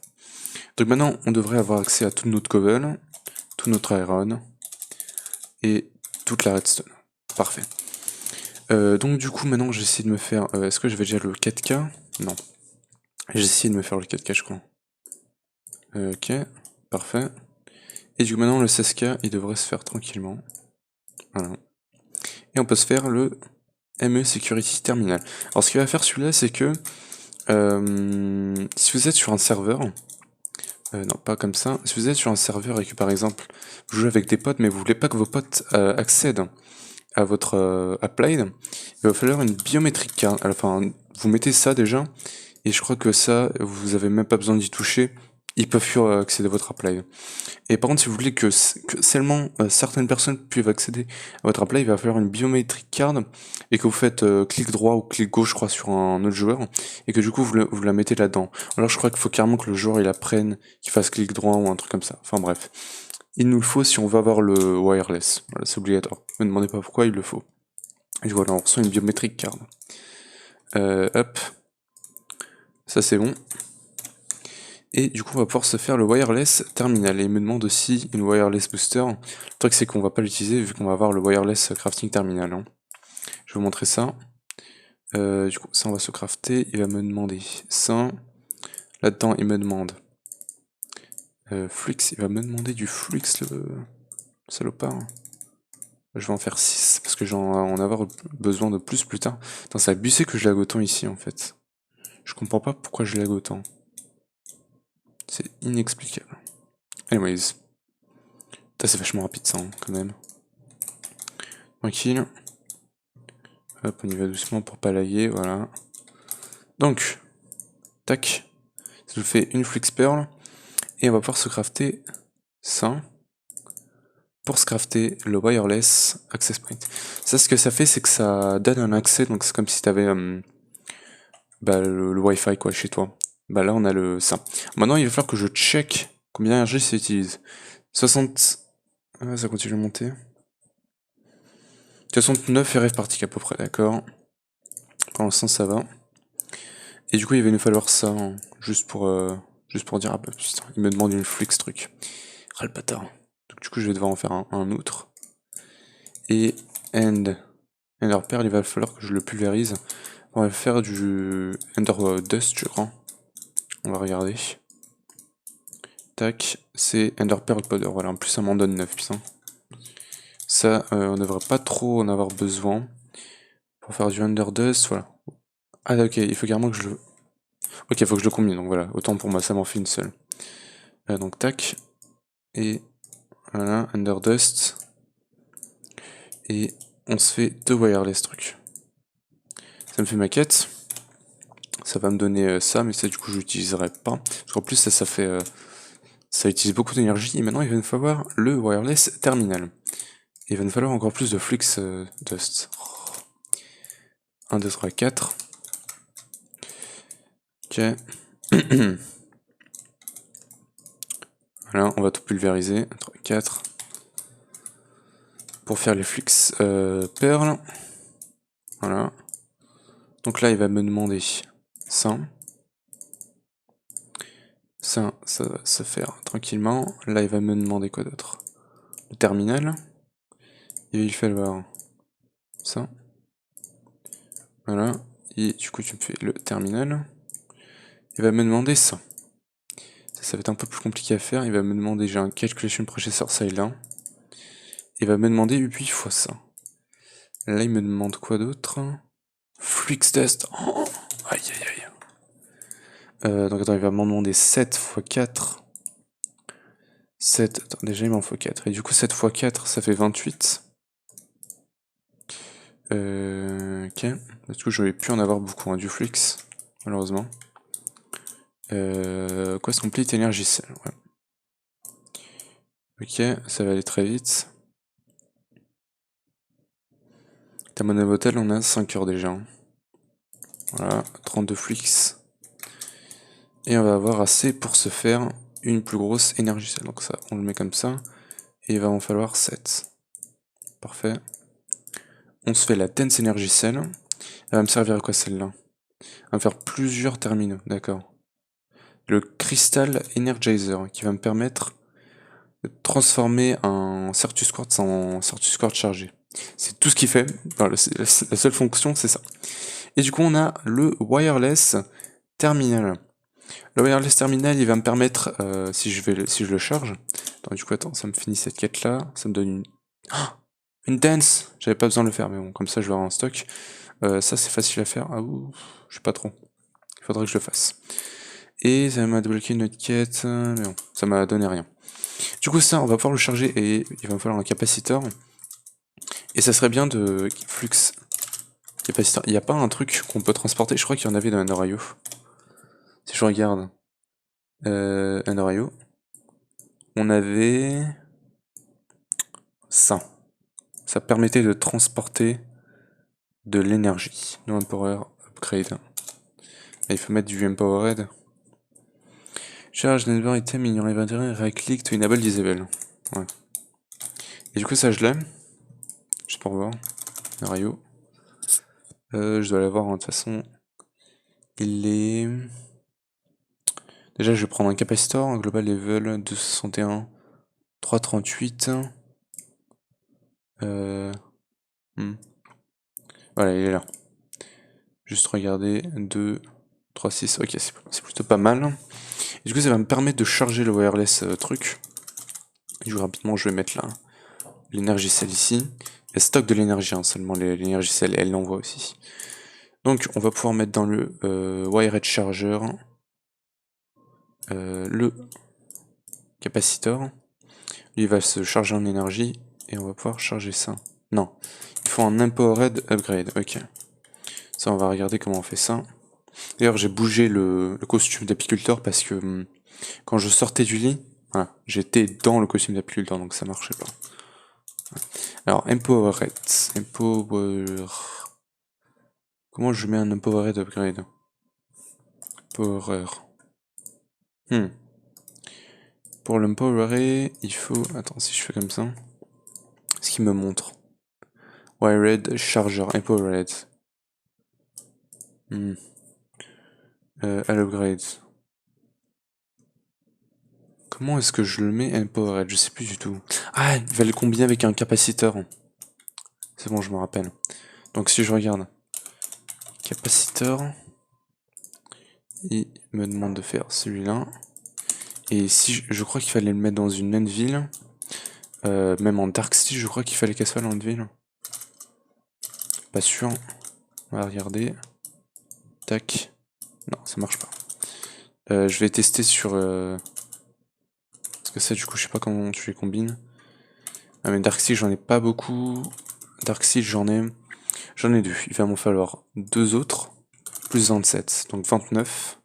Donc maintenant, on devrait avoir accès à toute notre cobble, tout notre iron, et toute la redstone. Parfait. Donc du coup, maintenant, j'essaie de me faire... Est-ce que je vais déjà le 4K? Non. J'ai essayé de me faire le 4K, je crois. Ok, parfait. Et du coup, maintenant, le 16K, il devrait se faire tranquillement. Voilà. Et on peut se faire le ME Security Terminal. Alors, ce qu'il va faire celui-là, c'est que si vous êtes sur un serveur, non, pas comme ça. Si vous êtes sur un serveur et que par exemple vous jouez avec des potes, mais vous voulez pas que vos potes accèdent à votre Applied, il va falloir une biométrique card. Enfin, vous mettez ça déjà, et je crois que ça, vous avez même pas besoin d'y toucher. Ils peuvent plus accéder à votre Applied. Et par contre, si vous voulez que seulement certaines personnes puissent accéder à votre appel, il va falloir une biometric card et que vous faites clic droit ou clic gauche, je crois, sur un autre joueur et que du coup vous la mettez là-dedans. Alors je crois qu'il faut carrément que le joueur il apprenne, qu'il fasse clic droit ou un truc comme ça. Enfin bref. Il nous le faut si on veut avoir le wireless. Voilà, c'est obligatoire. Ne me demandez pas pourquoi, il le faut. Et voilà, on reçoit une biometric card. Hop. Ça c'est bon. Et du coup, on va pouvoir se faire le wireless terminal. Et il me demande aussi une wireless booster. Le truc, c'est qu'on va pas l'utiliser vu qu'on va avoir le wireless crafting terminal. Hein. Je vais vous montrer ça. Du coup, ça, on va se crafter. Il va me demander ça. Là-dedans, il me demande flux. Il va me demander du flux, le salopard. Je vais en faire 6 parce que j'en en avoir besoin de plus tard. Attends, c'est abusé que je lag autant ici en fait. Je comprends pas pourquoi je lag autant. C'est inexplicable. Anyways. C'est vachement rapide ça, hein, quand même. Tranquille. Hop, on y va doucement pour pas laguer, voilà. Donc, tac. Ça nous fait une flux pearl. Et on va pouvoir se crafter ça. Pour se crafter le wireless access point. Ça, ce que ça fait, c'est que ça donne un accès. Donc, c'est comme si tu avais le Wi-Fi quoi, chez toi. Bah là, on a le ça. Maintenant, il va falloir que je check combien RG ça utilise. 60... Ah, ça continue de monter. 69 RF par tick à peu près, d'accord. Pour l'instant, ça va. Et du coup, il va nous falloir ça, hein, juste pour dire, ah bah putain, il me demande une flux truc. Ah le bâtard. Donc du coup, je vais devoir en faire un autre. Et Ender Pearl, il va falloir que je le pulvérise. On va faire du Ender Dust, je crois. On va regarder. Tac, c'est Ender Pearl Powder. Voilà, en plus ça m'en donne 9, putain. Ça, on devrait pas trop en avoir besoin. Pour faire du Ender Dust, voilà. Ah ok, il faut carrément que je le... Ok, il faut que je le combine, donc voilà. Autant pour moi, ça m'en fait une seule. Donc tac. Et voilà, Ender Dust. Et on se fait 2 wireless trucs. Ça me fait ma quête. Ça va me donner ça, mais ça du coup je l'utiliserai pas. Parce qu'en plus ça fait... ça utilise beaucoup d'énergie. Et maintenant il va nous falloir le wireless terminal. Et il va nous falloir encore plus de flux dust. 1, 2, 3, 4. Ok. Voilà, on va tout pulvériser. 3, 4. Pour faire les flux perles. Voilà. Donc là il va me demander ça. Ça va se faire tranquillement. Là, il va me demander quoi d'autre? Le terminal. Il va falloir ça. Voilà. Et du coup, tu me fais le terminal. Il va me demander ça. Ça va être un peu plus compliqué à faire. Il va me demander, j'ai un calculation processor, ça est là. Il va me demander 8 fois ça. Là, il me demande quoi d'autre? Flux test. Oh, aïe aïe aïe. Donc attends, il va m'en demander 7 x 4. 7, attends, déjà il m'en faut 4. Et du coup 7 fois 4, ça fait 28. Ok. Parce que je vais plus en avoir beaucoup, hein, du flux, malheureusement. Quest complete energy cell, ouais. Ok, ça va aller très vite. Ta monnaie bottle, on a 5 heures déjà. Hein. Voilà, 32 flux. Et on va avoir assez pour se faire une plus grosse énergie cell. Donc ça, on le met comme ça. Et il va en falloir 7. Parfait. On se fait la Dense Energy Cell. Elle va me servir à quoi celle-là? Elle va me faire plusieurs terminaux, d'accord. Le Crystal Energizer, qui va me permettre de transformer un Certus Quartz en Certus Quartz chargé. C'est tout ce qu'il fait. Enfin, la seule fonction, c'est ça. Et du coup, on a le Wireless Terminal. Le Wireless Terminal, il va me permettre, si je le charge... Attends, du coup, attends, ça me finit cette quête-là. Ça me donne une... Oh, une Dance! J'avais pas besoin de le faire, mais bon, comme ça, je l'aurai en stock. Ça, c'est facile à faire. Ah ouh, je sais pas trop. Il faudrait que je le fasse. Et ça m'a débloqué une autre quête, mais bon, ça m'a donné rien. Du coup, ça, on va pouvoir le charger et il va me falloir un capaciteur. Et ça serait bien de... Flux... Capaciteur. Il n'y a pas un truc qu'on peut transporter? Je crois qu'il y en avait dans Anorayo. Si je regarde... Anorayo. On avait... ça. Ça permettait de transporter de l'énergie. No Empower Upgrade. Et il faut mettre du Empowered. Charge Never Item, ignore inventory, right click to enable disable. Ouais. Et du coup, ça, je l'ai. Juste pour voir. Mario. Je dois l'avoir, hein, de toute façon. Il est... Déjà, je vais prendre un capacitor. Global level 261. 338. Voilà, il est là. Juste regarder. 2, 3, 6. Ok, c'est plutôt pas mal. Et du coup, ça va me permettre de charger le wireless truc. Et rapidement, je vais mettre là l'énergie cell ici. Elle stocke de l'énergie, hein, seulement l'énergie cell, elle l'envoie aussi. Donc, on va pouvoir mettre dans le wired charger le capacitor. Lui, il va se charger en énergie et on va pouvoir charger ça. Non, il faut un Empowered Upgrade. Ok. Ça, on va regarder comment on fait ça. D'ailleurs, j'ai bougé le costume d'apiculteur parce que quand je sortais du lit, voilà, j'étais dans le costume d'apiculteur, donc ça marchait pas. Alors, Empowered. Comment je mets un Empowered Upgrade? Empowered. Pour l'Empowered, il faut... Attends, si je fais comme ça... Ce qui me montre. Wired Charger, Empowered. Upgrade. Comment est-ce que je le mets Empowered? Je sais plus du tout. Ah, il va le combiner avec un capaciteur. C'est bon, je me rappelle. Donc si je regarde... Capaciteur... Il me demande de faire celui-là. Et si je crois qu'il fallait le mettre dans une Endville. Même en Dark Steel, je crois qu'il fallait qu'elle soit dans Endville. Pas sûr. On va regarder. Tac. Non, ça marche pas. Je vais tester sur... Parce que ça, du coup, je sais pas comment tu les combines. Ah, mais Dark Steel, j'en ai pas beaucoup. Dark Steel, j'en ai 2. Il va m'en falloir 2 autres. Plus 27. Donc 29.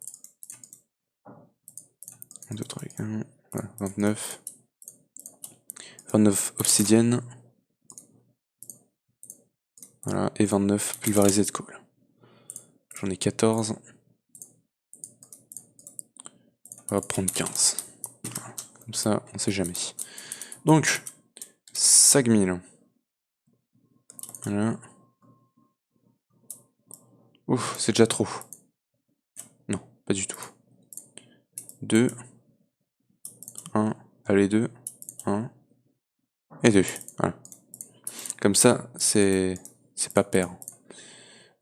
1, 2, 3, 1. Ouais, 29. 29 obsidienne. Voilà. Et 29 pulvérisé de coal. J'en ai 14. On va prendre 15. Voilà. Comme ça, on sait jamais. Donc, Sagmil. Voilà. Ouf, c'est déjà trop. Non, pas du tout. 2. 1. Allez, 2. 1. Et 2. Voilà. Comme ça, c'est pas pair.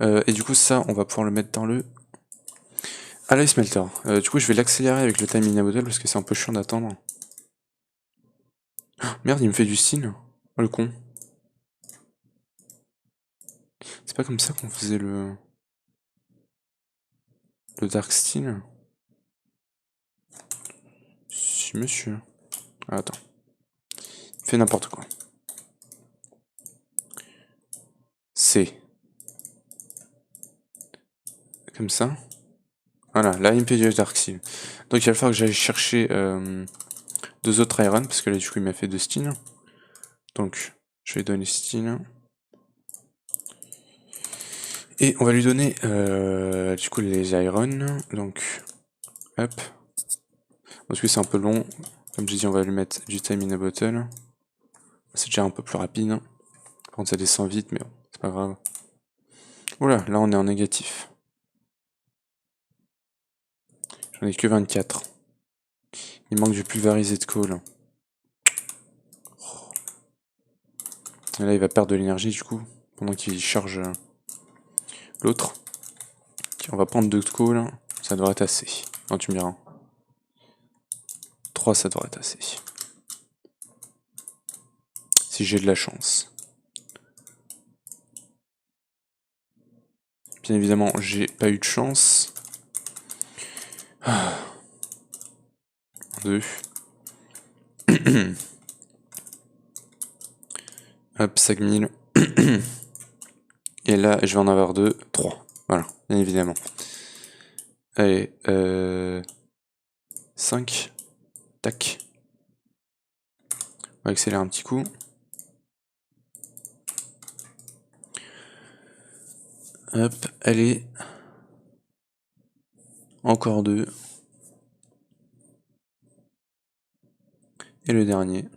Et du coup, ça, on va pouvoir le mettre dans le Alloy Smelter. Du coup, je vais l'accélérer avec le Time in a Bottle parce que c'est un peu chiant d'attendre. Oh, merde, il me fait du steel. Oh, le con. C'est pas comme ça qu'on faisait le Dark Steel? Si, monsieur. Attends. Fais n'importe quoi. C. Comme ça. Voilà, là il me fait du Dark Steel. Donc il va falloir que j'aille chercher 2 autres Iron, parce que là du coup il m'a fait 2 steel. Donc je vais donner steel. Et on va lui donner du coup les Iron. Donc hop. Parce que c'est un peu long. Comme j'ai dit, on va lui mettre du time in a bottle. C'est déjà un peu plus rapide. Par contre ça descend vite, mais bon, c'est pas grave. Oula, là on est en négatif. J'en ai que 24. Il manque du pulvérisé de coal. Et là il va perdre de l'énergie du coup, pendant qu'il charge l'autre. On va prendre 2 de coal, ça devrait être assez. Non, tu me diras. 3 ça devrait être assez. Si j'ai de la chance. Bien évidemment, j'ai pas eu de chance. 2. Hop, 5000. Et là, je vais en avoir 2, 3. Voilà, bien évidemment. Allez, 5. Tac. On va accélérer un petit coup. Hop, allez. Encore 2. Et le dernier.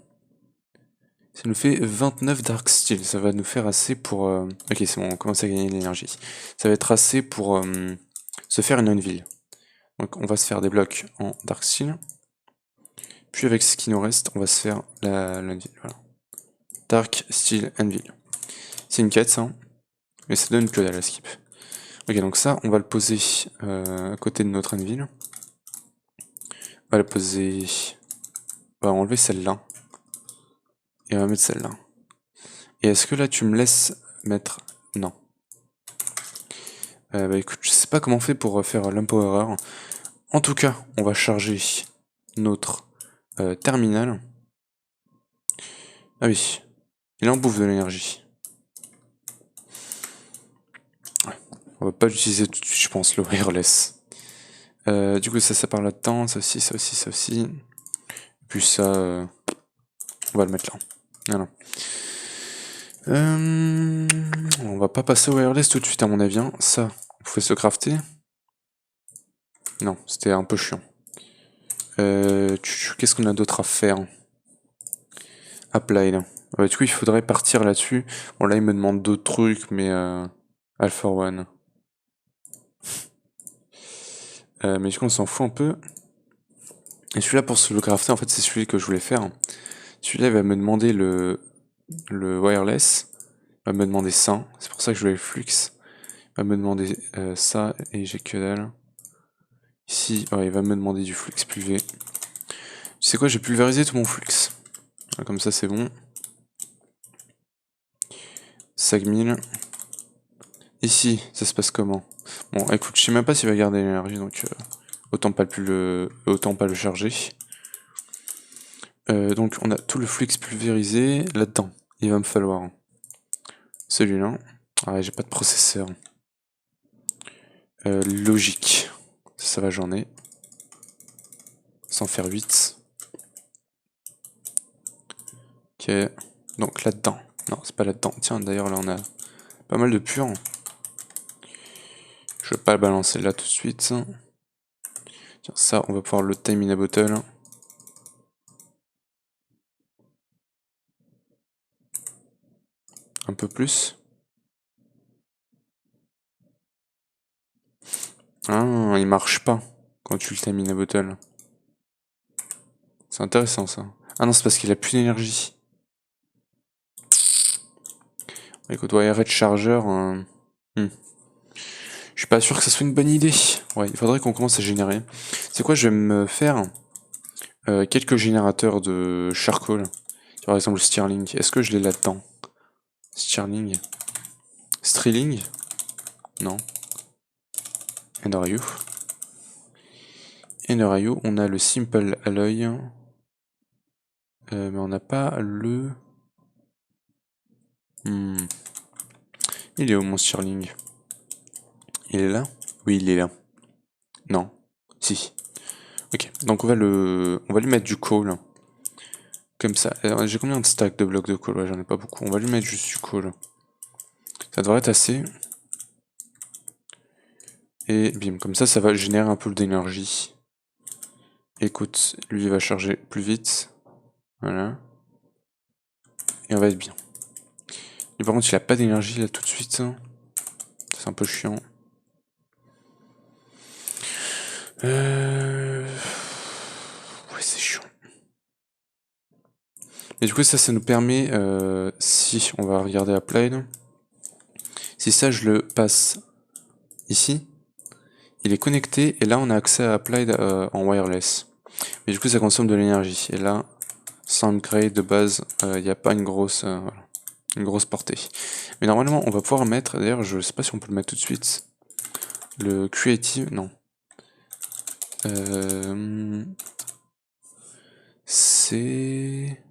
Ça nous fait 29 Dark Steel. Ça va nous faire assez pour... Ok, c'est bon, on commence à gagner de l'énergie. Ça va être assez pour se faire une anvil. Donc on va se faire des blocs en Dark Steel. Puis avec ce qui nous reste, on va se faire l'anvil. Voilà. Dark Steel Anvil. C'est une quête, ça. Hein, mais ça donne que dalle à skip. Ok, donc ça, on va le poser à côté de notre anvil. On va le poser... On va enlever celle-là. Et on va mettre celle-là. Et est-ce que là, tu me laisses mettre... Non. Bah écoute, je sais pas comment on fait pour faire l'empowerer. En tout cas, on va charger notre terminal. Ah oui, il en bouffe de l'énergie. Ouais. On va pas l'utiliser tout de suite, je pense, le wireless. Du coup, ça part là-dedans, ça aussi, ça aussi, ça aussi. Puis ça, on va le mettre là. Voilà. On va pas passer au wireless tout de suite, à mon avis. Hein. Ça, on pouvait se crafter. Non, c'était un peu chiant. Qu'est-ce qu'on a d'autre à faire? Apply là. Du coup, il faudrait partir là-dessus. Bon, là, il me demande d'autres trucs, mais Alpha One. Mais du coup, on s'en fout un peu. Et celui-là, pour se le crafter, en fait, c'est celui que je voulais faire. Celui-là, il va me demander le wireless. Il va me demander ça. C'est pour ça que je voulais le flux. Il va me demander ça, et j'ai que dalle. Ici, ouais, il va me demander du flux privé. Tu sais quoi, j'ai pulvérisé tout mon flux. Comme ça, c'est bon. 5000. Ici, ça se passe comment? Bon, écoute, je sais même pas s'il va garder l'énergie, donc autant pas le charger. Donc on a tout le flux pulvérisé là-dedans. Il va me falloir celui-là. Ah, j'ai pas de processeur. Logique. Ça va, j'en ai. Sans faire 8. Ok. Donc là-dedans. Non, c'est pas là-dedans. Tiens, d'ailleurs, là, on a pas mal de pur. Je vais pas le balancer là tout de suite. Tiens, ça, on va pouvoir le time in a bottle. Un peu plus. Ah, il marche pas quand tu le time in a bottle. C'est intéressant ça. Ah non, c'est parce qu'il a plus d'énergie. Écoute, ouais, arrête chargeur. Je suis pas sûr que ça soit une bonne idée. Ouais, il faudrait qu'on commence à générer. C'est quoi, je vais me faire quelques générateurs de charcoal. Par exemple, Stirling. Est-ce que je l'ai là-dedans? Stirling. Strilling? Non. Endorayu. Endorayu, on a le Simple Alloy. Mais on n'a pas le... Il est où mon Stirling? Il est là? Oui, il est là. Non. Si. Ok, donc on va lui mettre du coal. Comme ça. J'ai combien de stacks de blocs de coal? Ouais, j'en ai pas beaucoup. On va lui mettre juste du coal. Ça devrait être assez. Et bim, comme ça va générer un peu d'énergie. Écoute, lui il va charger plus vite. Voilà. Et on va être bien. Et par contre, il a pas d'énergie là tout de suite. C'est un peu chiant. Ouais, c'est chiant. Et du coup, ça nous permet, si on va regarder Applied, si ça je le passe ici, il est connecté et là on a accès à Applied en wireless. Mais du coup, ça consomme de l'énergie. Et là, sans upgrade de base, il n'y a pas une grosse portée. Mais normalement, on va pouvoir mettre, d'ailleurs, je sais pas si on peut le mettre tout de suite, le Creative, non. C'est...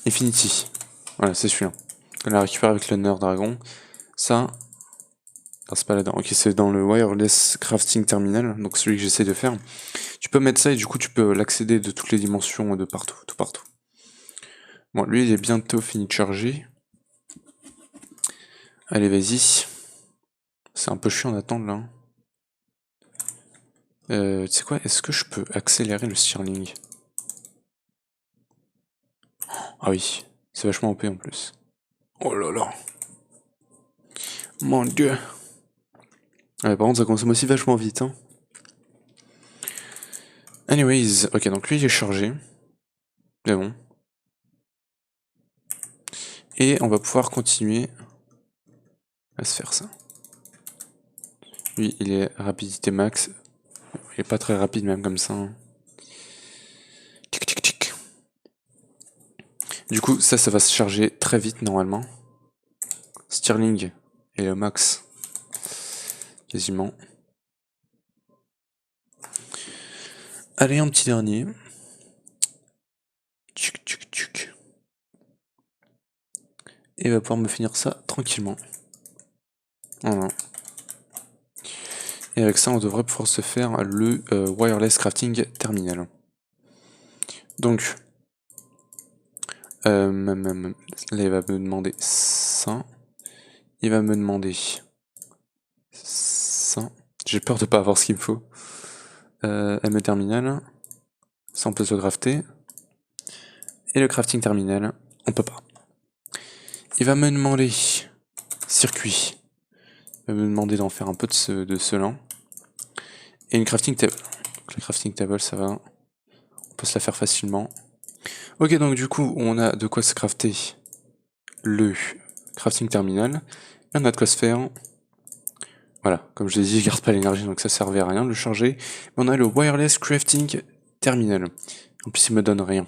Infinity. Voilà, c'est celui-là. On l'a récupéré avec le Ner Dragon. Ça... Ah, c'est pas là-dedans. Ok, c'est dans le Wireless Crafting Terminal, donc celui que j'essaie de faire. Tu peux mettre ça et du coup, tu peux l'accéder de toutes les dimensions, de partout, tout partout. Bon, lui, il est bientôt fini de charger. Allez, vas-y. C'est un peu chiant d'attendre, là. Tu sais quoi, est-ce que je peux accélérer le Stirling? Ah oui, c'est vachement OP en plus. Oh là là. Mon dieu. Ouais, par contre, ça consomme aussi vachement vite. Hein. Anyways, ok, donc lui il est chargé. Mais bon. Et on va pouvoir continuer à se faire ça. Lui, il est rapidité max. Il est pas très rapide même comme ça. Hein. Tic tic tic. Du coup, ça va se charger très vite normalement. Stirling est le max. Quasiment. Allez, un petit dernier. Tchic, tchic, tchic. Et il va pouvoir me finir ça tranquillement. Voilà. Et avec ça, on devrait pouvoir se faire le Wireless Crafting Terminal. Donc, là, il va me demander ça. Il va me demander ça. J'ai peur de pas avoir ce qu'il me faut. ME Terminal. Ça, on peut se crafter. Et le Crafting Terminal, on peut pas. Il va me demander circuit. Il va me demander d'en faire un peu de cela. Et une crafting table. Donc, la crafting table, ça va. On peut se la faire facilement. Ok, donc du coup, on a de quoi se crafter le crafting terminal. Et on a de quoi se faire. Voilà, comme je l'ai dit, je garde pas l'énergie, donc ça servait à rien de le charger. Mais on a le wireless crafting terminal. En plus, il me donne rien.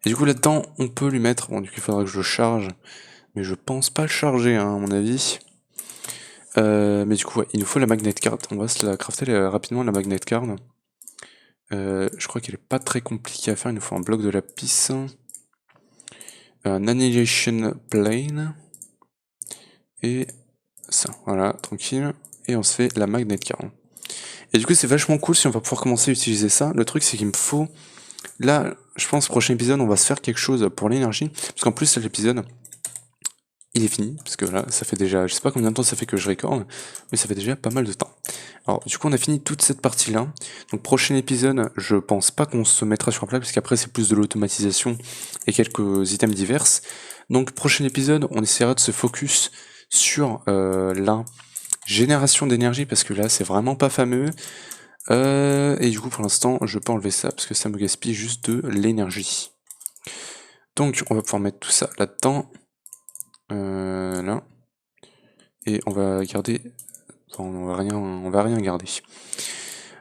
Et du coup, là-dedans, on peut lui mettre. Bon, du coup, il faudra que je le charge. Mais je pense pas le charger, hein, à mon avis. Mais du coup, ouais, il nous faut la magnet card. On va se la crafter rapidement, la magnet card. Je crois qu'elle est pas très compliquée à faire. Il nous faut un bloc de lapis. Un annihilation plane. Et ça, voilà, tranquille. Et on se fait la magnet card. Et du coup, c'est vachement cool si on va pouvoir commencer à utiliser ça. Le truc, c'est qu'il me faut... Là, je pense, prochain épisode, on va se faire quelque chose pour l'énergie. Parce qu'en plus, l'épisode, il est fini. Parce que là, ça fait déjà... Je sais pas combien de temps ça fait que je recorde. Mais ça fait déjà pas mal de temps. Alors, du coup, on a fini toute cette partie-là. Donc, prochain épisode, je pense pas qu'on se mettra sur un plat. Parce qu'après, c'est plus de l'automatisation et quelques items divers. Donc, prochain épisode, on essaiera de se focus sur la génération d'énergie, parce que là c'est vraiment pas fameux. Et du coup pour l'instant je peux enlever ça parce que ça me gaspille juste de l'énergie. Donc on va pouvoir mettre tout ça là-dedans. Là. Et on va garder... Enfin, on va rien garder.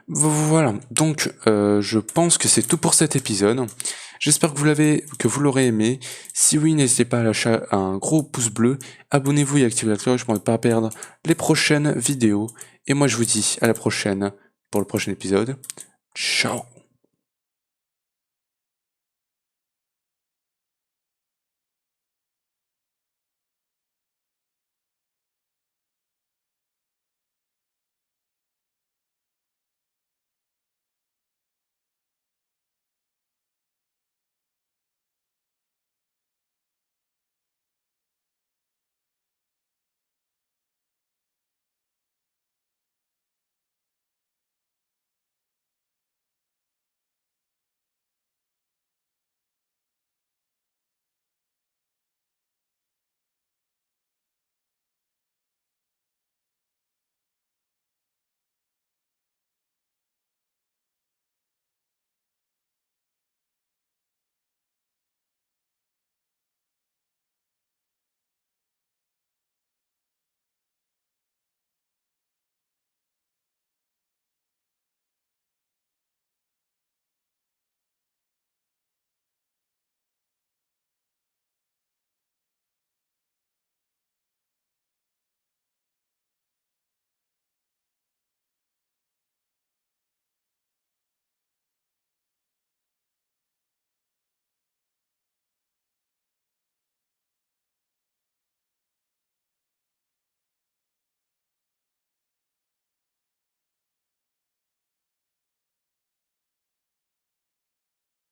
Voilà, donc je pense que c'est tout pour cet épisode. J'espère que vous l'aurez aimé. Si oui, n'hésitez pas à lâcher un gros pouce bleu. Abonnez-vous et activez la cloche pour ne pas perdre les prochaines vidéos. Et moi je vous dis à la prochaine pour le prochain épisode. Ciao!